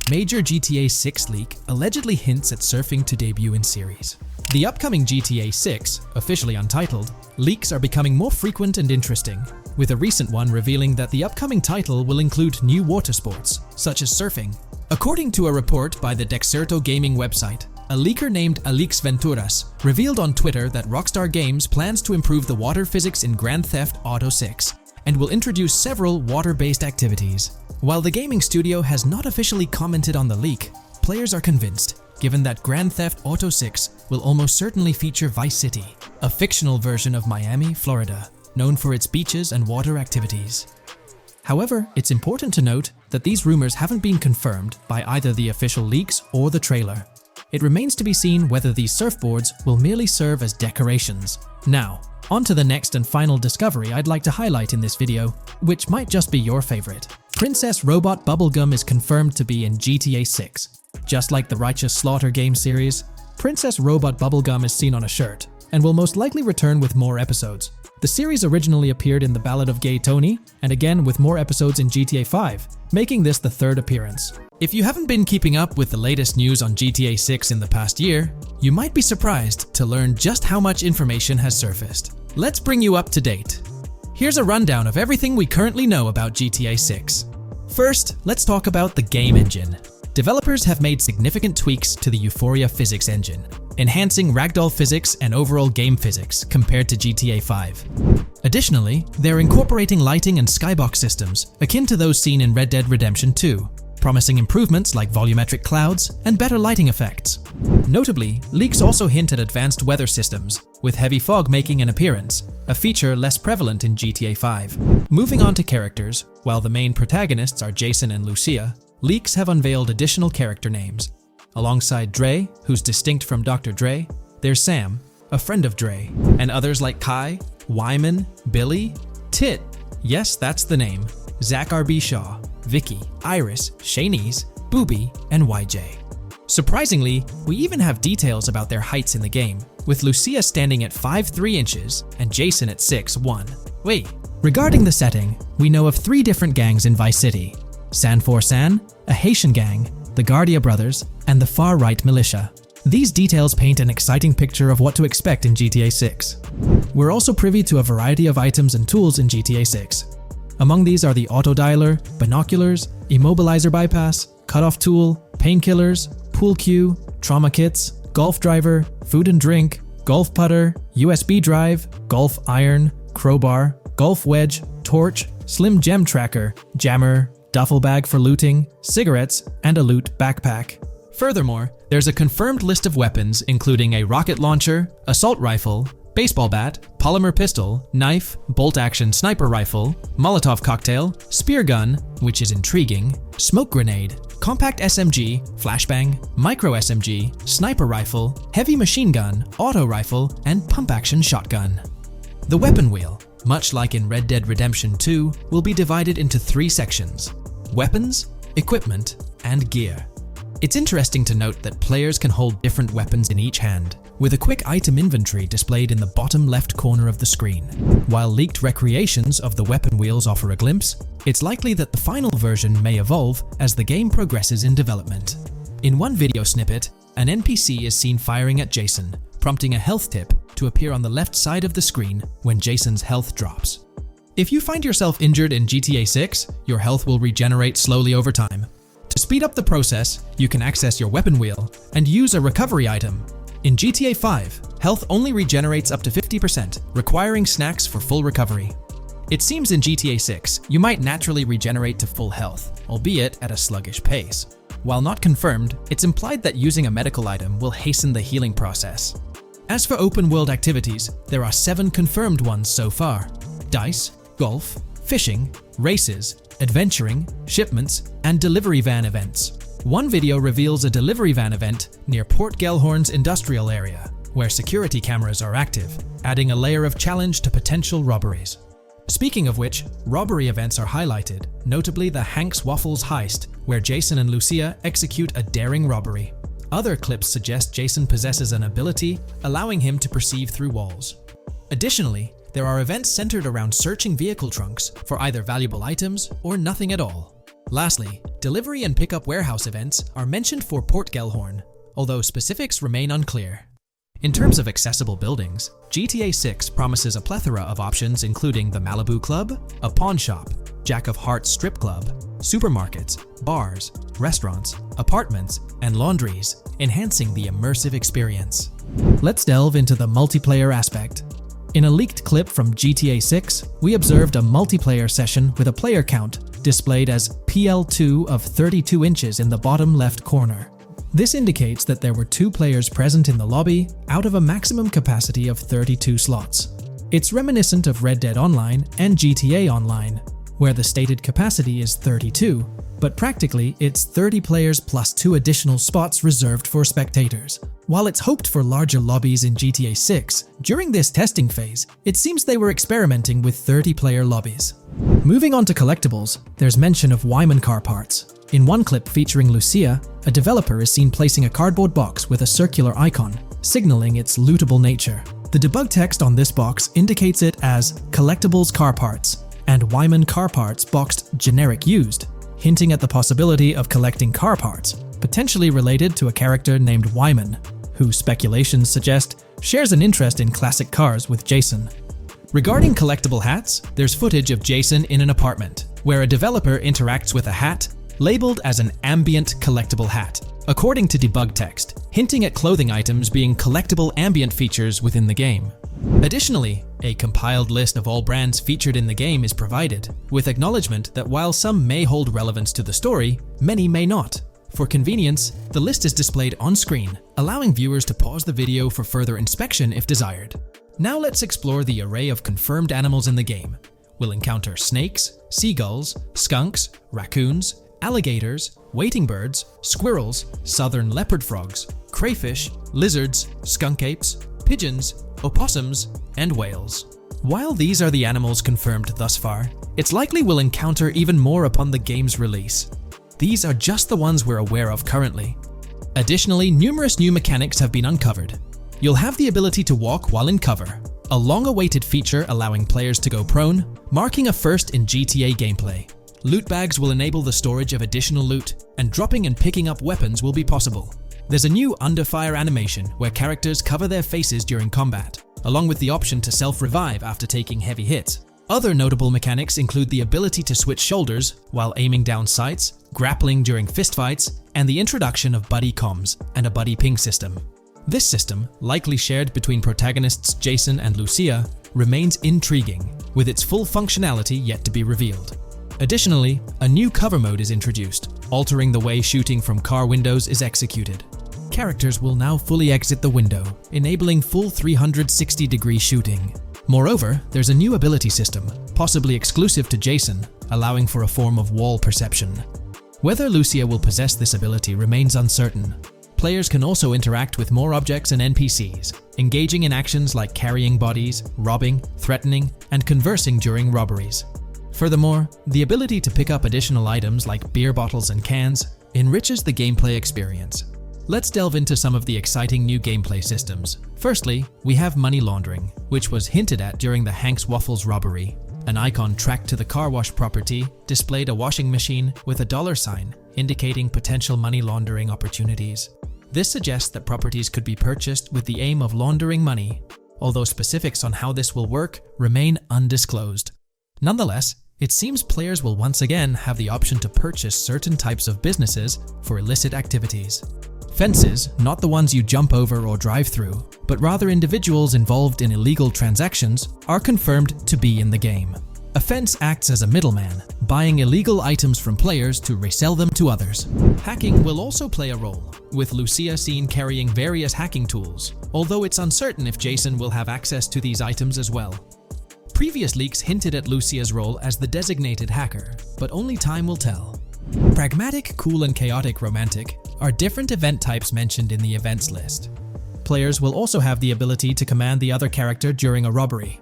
Major GTA 6 leak allegedly hints at surfing to debut in series. The upcoming GTA 6, officially untitled, leaks are becoming more frequent and interesting, with a recent one revealing that the upcoming title will include new water sports, such as surfing. According to a report by the Dexerto gaming website, a leaker named Alix Venturas revealed on Twitter that Rockstar Games plans to improve the water physics in Grand Theft Auto 6 and will introduce several water-based activities. While the gaming studio has not officially commented on the leak, players are convinced, given that Grand Theft Auto 6 will almost certainly feature Vice City, a fictional version of Miami, Florida, known for its beaches and water activities. However, it's important to note that these rumors haven't been confirmed by either the official leaks or the trailer. It remains to be seen whether these surfboards will merely serve as decorations. Now, On to the next and final discovery I'd like to highlight in this video, which might just be your favorite. Princess Robot Bubblegum is confirmed to be in GTA 6. Just like the Righteous Slaughter game series, Princess Robot Bubblegum is seen on a shirt, and will most likely return with more episodes. The series originally appeared in The Ballad of Gay Tony, and again with more episodes in GTA 5, making this the third appearance. If you haven't been keeping up with the latest news on GTA 6 in the past year, you might be surprised to learn just how much information has surfaced. Let's bring you up to date. Here's a rundown of everything we currently know about GTA 6. First, let's talk about the game engine. Developers have made significant tweaks to the Euphoria physics engine, enhancing ragdoll physics and overall game physics compared to GTA 5. Additionally, they're incorporating lighting and skybox systems akin to those seen in Red Dead Redemption 2, promising improvements like volumetric clouds and better lighting effects. Notably, leaks also hint at advanced weather systems, with heavy fog making an appearance, a feature less prevalent in GTA 5. Moving on to characters, while the main protagonists are Jason and Lucia, leaks have unveiled additional character names. Alongside Dre, who's distinct from Dr. Dre, there's Sam, a friend of Dre, and others like Kai, Wyman, Billy, Tit, yes, that's the name, Zach R.B. Shaw, Vicky, Iris, Shanice, Booby, and YJ. Surprisingly, we even have details about their heights in the game, with Lucia standing at 5'3" inches and Jason at 6'1". Wait, regarding the setting, we know of 3 different gangs in Vice City: San For San, a Haitian gang, the Guardia Brothers, and the far-right militia. These details paint an exciting picture of what to expect in GTA 6. We're also privy to a variety of items and tools in GTA 6. Among these are the auto dialer, binoculars, immobilizer bypass, cutoff tool, painkillers, pool cue, trauma kits, golf driver, food and drink, golf putter, USB drive, golf iron, crowbar, golf wedge, torch, slim gem tracker, jammer, duffel bag for looting, cigarettes, and a loot backpack. Furthermore, there's a confirmed list of weapons including a rocket launcher, assault rifle, baseball bat, polymer pistol, knife, bolt-action sniper rifle, Molotov cocktail, spear gun, which is intriguing, smoke grenade, compact SMG, flashbang, micro SMG, sniper rifle, heavy machine gun, auto rifle, and pump-action shotgun. The weapon wheel, much like in Red Dead Redemption 2, will be divided into 3 sections: weapons, equipment, and gear. It's interesting to note that players can hold different weapons in each hand, with a quick item inventory displayed in the bottom left corner of the screen. While leaked recreations of the weapon wheels offer a glimpse, it's likely that the final version may evolve as the game progresses in development. In one video snippet, an NPC is seen firing at Jason, prompting a health tip to appear on the left side of the screen when Jason's health drops. If you find yourself injured in GTA 6, your health will regenerate slowly over time. To speed up the process, you can access your weapon wheel and use a recovery item. In GTA 5, health only regenerates up to 50%, requiring snacks for full recovery. It seems in GTA 6, you might naturally regenerate to full health, albeit at a sluggish pace. While not confirmed, it's implied that using a medical item will hasten the healing process. As for open-world activities, there are 7 confirmed ones so far: dice, golf, fishing, races, adventuring, shipments, and delivery van events. One video reveals a delivery van event near Port Gellhorn's industrial area, where security cameras are active, adding a layer of challenge to potential robberies. Speaking of which, robbery events are highlighted, notably the Hank's Waffles heist, where Jason and Lucia execute a daring robbery. Other clips suggest Jason possesses an ability allowing him to perceive through walls. Additionally, there are events centered around searching vehicle trunks for either valuable items or nothing at all. Lastly, delivery and pickup warehouse events are mentioned for Port Gellhorn, although specifics remain unclear. In terms of accessible buildings, GTA 6 promises a plethora of options including the Malibu Club, a pawn shop, Jack of Hearts strip club, supermarkets, bars, restaurants, apartments, and laundries, enhancing the immersive experience. Let's delve into the multiplayer aspect. In a leaked clip from GTA 6, we observed a multiplayer session with a player count displayed as PL2 of 32 inches in the bottom left corner. This indicates that there were 2 players present in the lobby out of a maximum capacity of 32 slots. It's reminiscent of Red Dead Online and GTA Online, where the stated capacity is 32, but practically it's 30 players plus 2 additional spots reserved for spectators. While it's hoped for larger lobbies in GTA 6, during this testing phase, it seems they were experimenting with 30-player lobbies. Moving on to collectibles, there's mention of Wyman car parts. In one clip featuring Lucia, a developer is seen placing a cardboard box with a circular icon, signaling its lootable nature. The debug text on this box indicates it as Collectibles Car Parts and Wyman Car Parts boxed Generic Used, hinting at the possibility of collecting car parts, potentially related to a character named Wyman, who speculations suggest shares an interest in classic cars with Jason. Regarding collectible hats, there's footage of Jason in an apartment, where a developer interacts with a hat labeled as an ambient collectible hat, according to debug text, hinting at clothing items being collectible ambient features within the game. Additionally, a compiled list of all brands featured in the game is provided, with acknowledgement that while some may hold relevance to the story, many may not. For convenience, the list is displayed on screen, allowing viewers to pause the video for further inspection if desired. Now let's explore the array of confirmed animals in the game. We'll encounter snakes, seagulls, skunks, raccoons, alligators, wading birds, squirrels, southern leopard frogs, crayfish, lizards, skunk apes, pigeons, opossums, and whales. While these are the animals confirmed thus far, it's likely we'll encounter even more upon the game's release. These are just the ones we're aware of currently. Additionally, numerous new mechanics have been uncovered. You'll have the ability to walk while in cover, a long-awaited feature allowing players to go prone, marking a first in GTA gameplay. Loot bags will enable the storage of additional loot, and dropping and picking up weapons will be possible. There's a new under fire animation where characters cover their faces during combat, along with the option to self-revive after taking heavy hits. Other notable mechanics include the ability to switch shoulders while aiming down sights, grappling during fistfights, and the introduction of buddy comms and a buddy ping system. This system, likely shared between protagonists Jason and Lucia, remains intriguing, with its full functionality yet to be revealed. Additionally, a new cover mode is introduced, altering the way shooting from car windows is executed. Characters will now fully exit the window, enabling full 360-degree shooting. Moreover, there's a new ability system, possibly exclusive to Jason, allowing for a form of wall perception. Whether Lucia will possess this ability remains uncertain. Players can also interact with more objects and NPCs, engaging in actions like carrying bodies, robbing, threatening, and conversing during robberies. Furthermore, the ability to pick up additional items like beer bottles and cans enriches the gameplay experience. Let's delve into some of the exciting new gameplay systems. Firstly, we have money laundering, which was hinted at during the Hank's Waffles robbery. An icon tracked to the car wash property displayed a washing machine with a dollar sign, indicating potential money laundering opportunities. This suggests that properties could be purchased with the aim of laundering money, although specifics on how this will work remain undisclosed. Nonetheless, it seems players will once again have the option to purchase certain types of businesses for illicit activities. Fences, not the ones you jump over or drive through, but rather individuals involved in illegal transactions, are confirmed to be in the game. A fence acts as a middleman, buying illegal items from players to resell them to others. Hacking will also play a role, with Lucia seen carrying various hacking tools, although it's uncertain if Jason will have access to these items as well. Previous leaks hinted at Lucia's role as the designated hacker, but only time will tell. Pragmatic, cool, and chaotic romantic are different event types mentioned in the events list. Players will also have the ability to command the other character during a robbery.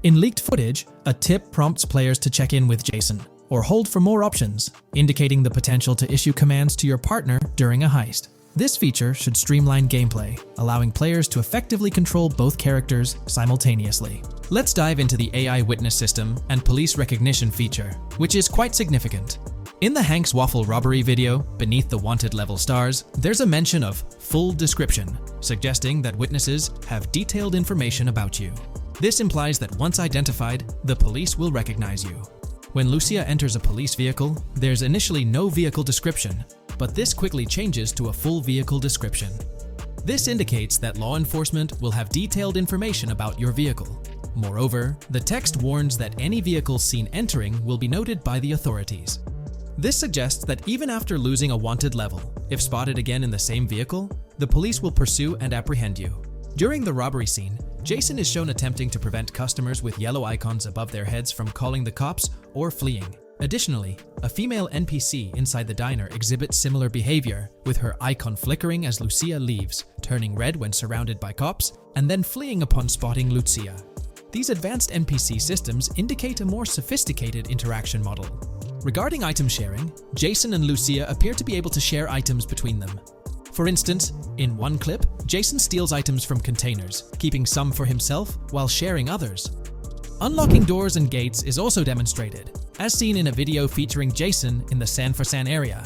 In leaked footage, a tip prompts players to check in with Jason, or hold for more options, indicating the potential to issue commands to your partner during a heist. This feature should streamline gameplay, allowing players to effectively control both characters simultaneously. Let's dive into the AI witness system and police recognition feature, which is quite significant. In the Hank's Waffle robbery video, beneath the wanted level stars, there's a mention of full description, suggesting that witnesses have detailed information about you. This implies that once identified, the police will recognize you. When Lucia enters a police vehicle, there's initially no vehicle description, but this quickly changes to a full vehicle description. This indicates that law enforcement will have detailed information about your vehicle. Moreover, the text warns that any vehicle seen entering will be noted by the authorities. This suggests that even after losing a wanted level, if spotted again in the same vehicle, the police will pursue and apprehend you. During the robbery scene, Jason is shown attempting to prevent customers with yellow icons above their heads from calling the cops or fleeing. Additionally, a female NPC inside the diner exhibits similar behavior, with her icon flickering as Lucia leaves, turning red when surrounded by cops, and then fleeing upon spotting Lucia. These advanced NPC systems indicate a more sophisticated interaction model. Regarding item sharing, Jason and Lucia appear to be able to share items between them. For instance, in one clip, Jason steals items from containers, keeping some for himself while sharing others. Unlocking doors and gates is also demonstrated, as seen in a video featuring Jason in the San Fernando area.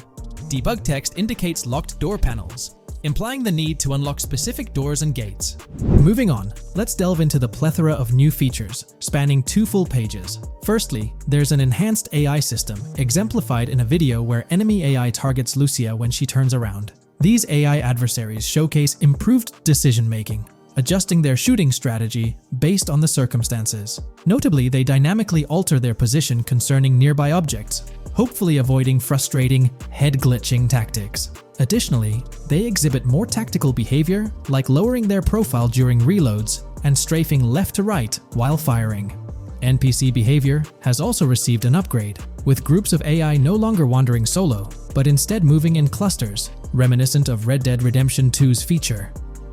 Debug text indicates locked door panels, implying the need to unlock specific doors and gates. Moving on, let's delve into the plethora of new features, spanning 2 full pages. Firstly, there's an enhanced AI system, exemplified in a video where enemy AI targets Lucia when she turns around. These AI adversaries showcase improved decision-making, adjusting their shooting strategy based on the circumstances. Notably, they dynamically alter their position concerning nearby objects, hopefully avoiding frustrating, head-glitching tactics. Additionally, they exhibit more tactical behavior, like lowering their profile during reloads and strafing left to right while firing. NPC behavior has also received an upgrade, with groups of AI no longer wandering solo, but instead moving in clusters, reminiscent of Red Dead Redemption 2's feature.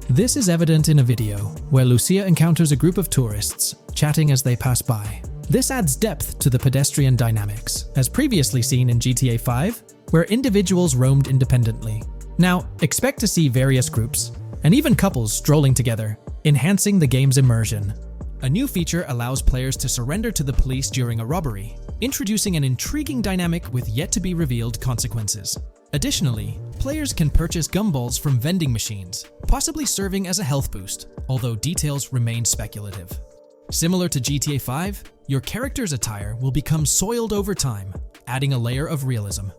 This is evident in a video where Lucia encounters a group of tourists, chatting as they pass by. This adds depth to the pedestrian dynamics, as previously seen in GTA 5, where individuals roamed independently. Now, expect to see various groups, and even couples strolling together, enhancing the game's immersion. A new feature allows players to surrender to the police during a robbery, introducing an intriguing dynamic with yet-to-be-revealed consequences. Additionally, players can purchase gumballs from vending machines, possibly serving as a health boost, although details remain speculative. Similar to GTA 5, your character's attire will become soiled over time, adding a layer of realism.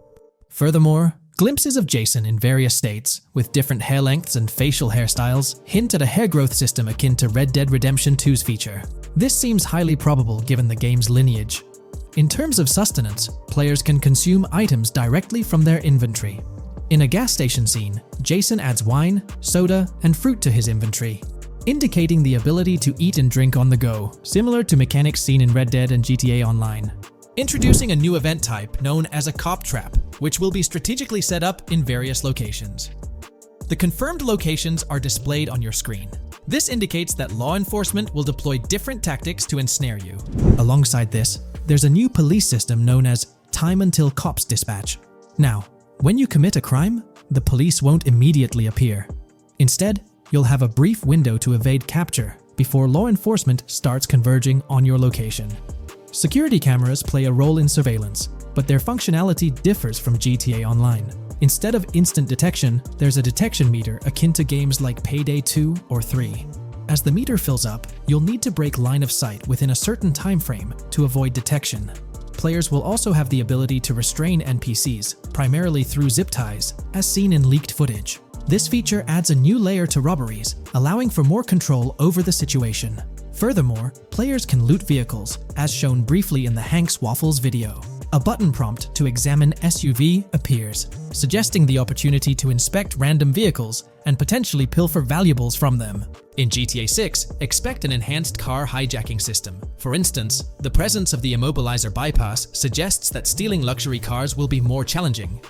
Furthermore, glimpses of Jason in various states, with different hair lengths and facial hairstyles, hint at a hair growth system akin to Red Dead Redemption 2's feature. This seems highly probable given the game's lineage. In terms of sustenance, players can consume items directly from their inventory. In a gas station scene, Jason adds wine, soda, and fruit to his inventory, indicating the ability to eat and drink on the go, similar to mechanics seen in Red Dead and GTA Online. Introducing a new event type known as a cop trap, which will be strategically set up in various locations. The confirmed locations are displayed on your screen. This indicates that law enforcement will deploy different tactics to ensnare you. Alongside this, there's a new police system known as Time Until Cops Dispatch. Now, when you commit a crime, the police won't immediately appear. Instead, you'll have a brief window to evade capture before law enforcement starts converging on your location. Security cameras play a role in surveillance, but their functionality differs from GTA Online. Instead of instant detection, there's a detection meter akin to games like Payday 2 or 3. As the meter fills up, you'll need to break line of sight within a certain time frame to avoid detection. Players will also have the ability to restrain NPCs, primarily through zip ties, as seen in leaked footage. This feature adds a new layer to robberies, allowing for more control over the situation. Furthermore, players can loot vehicles, as shown briefly in the Hank's Waffles video. A button prompt to examine SUV appears, suggesting the opportunity to inspect random vehicles and potentially pilfer valuables from them. In GTA 6, expect an enhanced car hijacking system. For instance, the presence of the immobilizer bypass suggests that stealing luxury cars will be more challenging.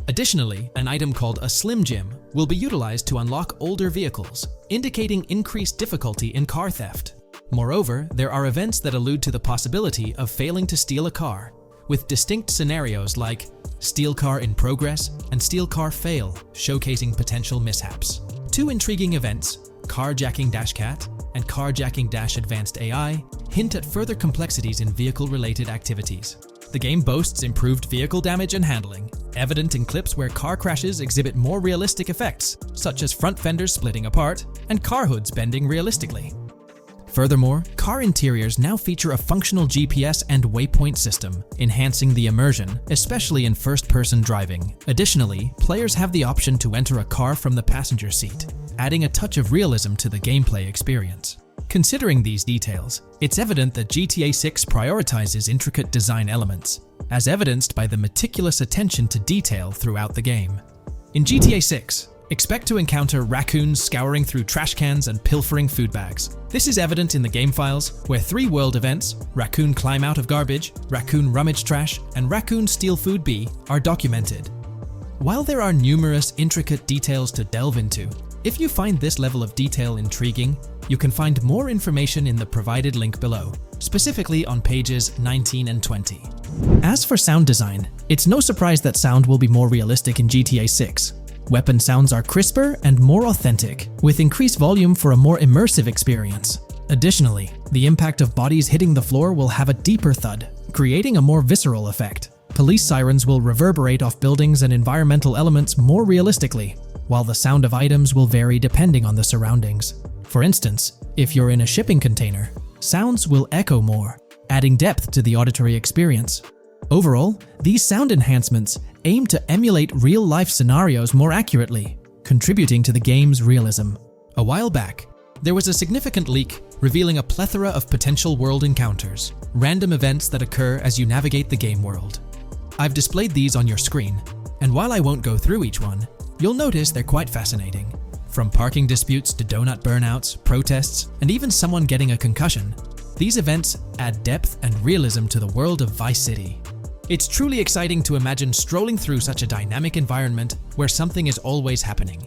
Additionally, an item called a Slim Jim will be utilized to unlock older vehicles, indicating increased difficulty in car theft. Moreover, there are events that allude to the possibility of failing to steal a car, with distinct scenarios like Steal Car in Progress and Steal Car Fail, showcasing potential mishaps. Two intriguing events, Carjacking Cat and Carjacking Advanced AI, hint at further complexities in vehicle-related activities. The game boasts improved vehicle damage and handling, evident in clips where car crashes exhibit more realistic effects, such as front fenders splitting apart and car hoods bending realistically. Furthermore, car interiors now feature a functional GPS and waypoint system, enhancing the immersion, especially in first-person driving. Additionally, players have the option to enter a car from the passenger seat, adding a touch of realism to the gameplay experience. Considering these details, it's evident that GTA 6 prioritizes intricate design elements, as evidenced by the meticulous attention to detail throughout the game. In GTA 6, Expect to encounter raccoons scouring through trash cans and pilfering food bags. This is evident in the game files, where 3 world events, Raccoon Climb Out of Garbage, Raccoon Rummage Trash, and Raccoon Steal Food B, are documented. While there are numerous intricate details to delve into, if you find this level of detail intriguing, you can find more information in the provided link below, specifically on pages 19 and 20. As for sound design, it's no surprise that sound will be more realistic in GTA 6. Weapon sounds are crisper and more authentic, with increased volume for a more immersive experience. Additionally, the impact of bodies hitting the floor will have a deeper thud, creating a more visceral effect. Police sirens will reverberate off buildings and environmental elements more realistically, while the sound of items will vary depending on the surroundings. For instance, if you're in a shipping container, sounds will echo more, adding depth to the auditory experience. Overall, these sound enhancements aim to emulate real-life scenarios more accurately, contributing to the game's realism. A while back, there was a significant leak revealing a plethora of potential world encounters, random events that occur as you navigate the game world. I've displayed these on your screen, and while I won't go through each one, you'll notice they're quite fascinating. From parking disputes to donut burnouts, protests, and even someone getting a concussion, these events add depth and realism to the world of Vice City. It's truly exciting to imagine strolling through such a dynamic environment where something is always happening.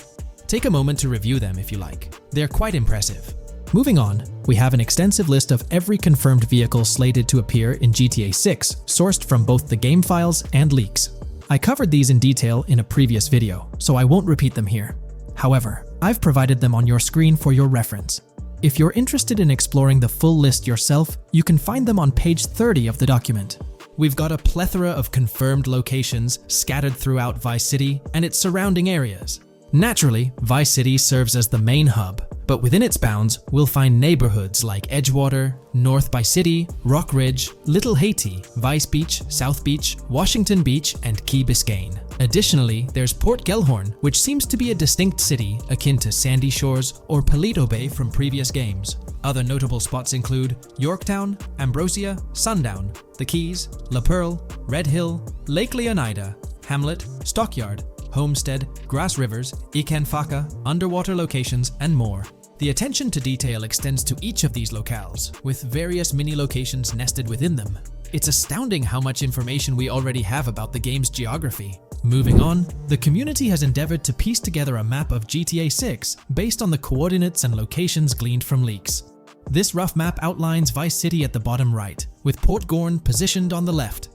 Take a moment to review them if you like. They're quite impressive. Moving on, we have an extensive list of every confirmed vehicle slated to appear in GTA 6, sourced from both the game files and leaks. I covered these in detail in a previous video, so I won't repeat them here. However, I've provided them on your screen for your reference. If you're interested in exploring the full list yourself, you can find them on page 30 of the document. We've got a plethora of confirmed locations scattered throughout Vice City and its surrounding areas. Naturally, Vice City serves as the main hub, but within its bounds, we'll find neighborhoods like Edgewater, North Vice City, Rock Ridge, Little Haiti, Vice Beach, South Beach, Washington Beach, and Key Biscayne. Additionally, there's Port Gellhorn, which seems to be a distinct city akin to Sandy Shores or Paleto Bay from previous games. Other notable spots include Yorktown, Ambrosia, Sundown, The Keys, La Pearl, Red Hill, Lake Leonida, Hamlet, Stockyard, Homestead, Grass Rivers, Ikanfaka, underwater locations, and more. The attention to detail extends to each of these locales, with various mini locations nested within them. It's astounding how much information we already have about the game's geography. Moving on, the community has endeavored to piece together a map of GTA 6 based on the coordinates and locations gleaned from leaks. This rough map outlines Vice City at the bottom right, with Port Gorn positioned on the left.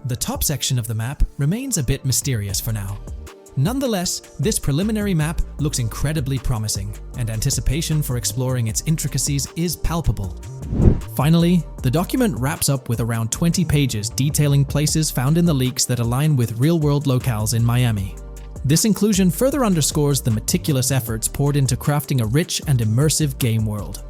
The top section of the map remains a bit mysterious for now. Nonetheless, this preliminary map looks incredibly promising, and anticipation for exploring its intricacies is palpable. Finally, the document wraps up with around 20 pages detailing places found in the leaks that align with real-world locales in Miami. This inclusion further underscores the meticulous efforts poured into crafting a rich and immersive game world.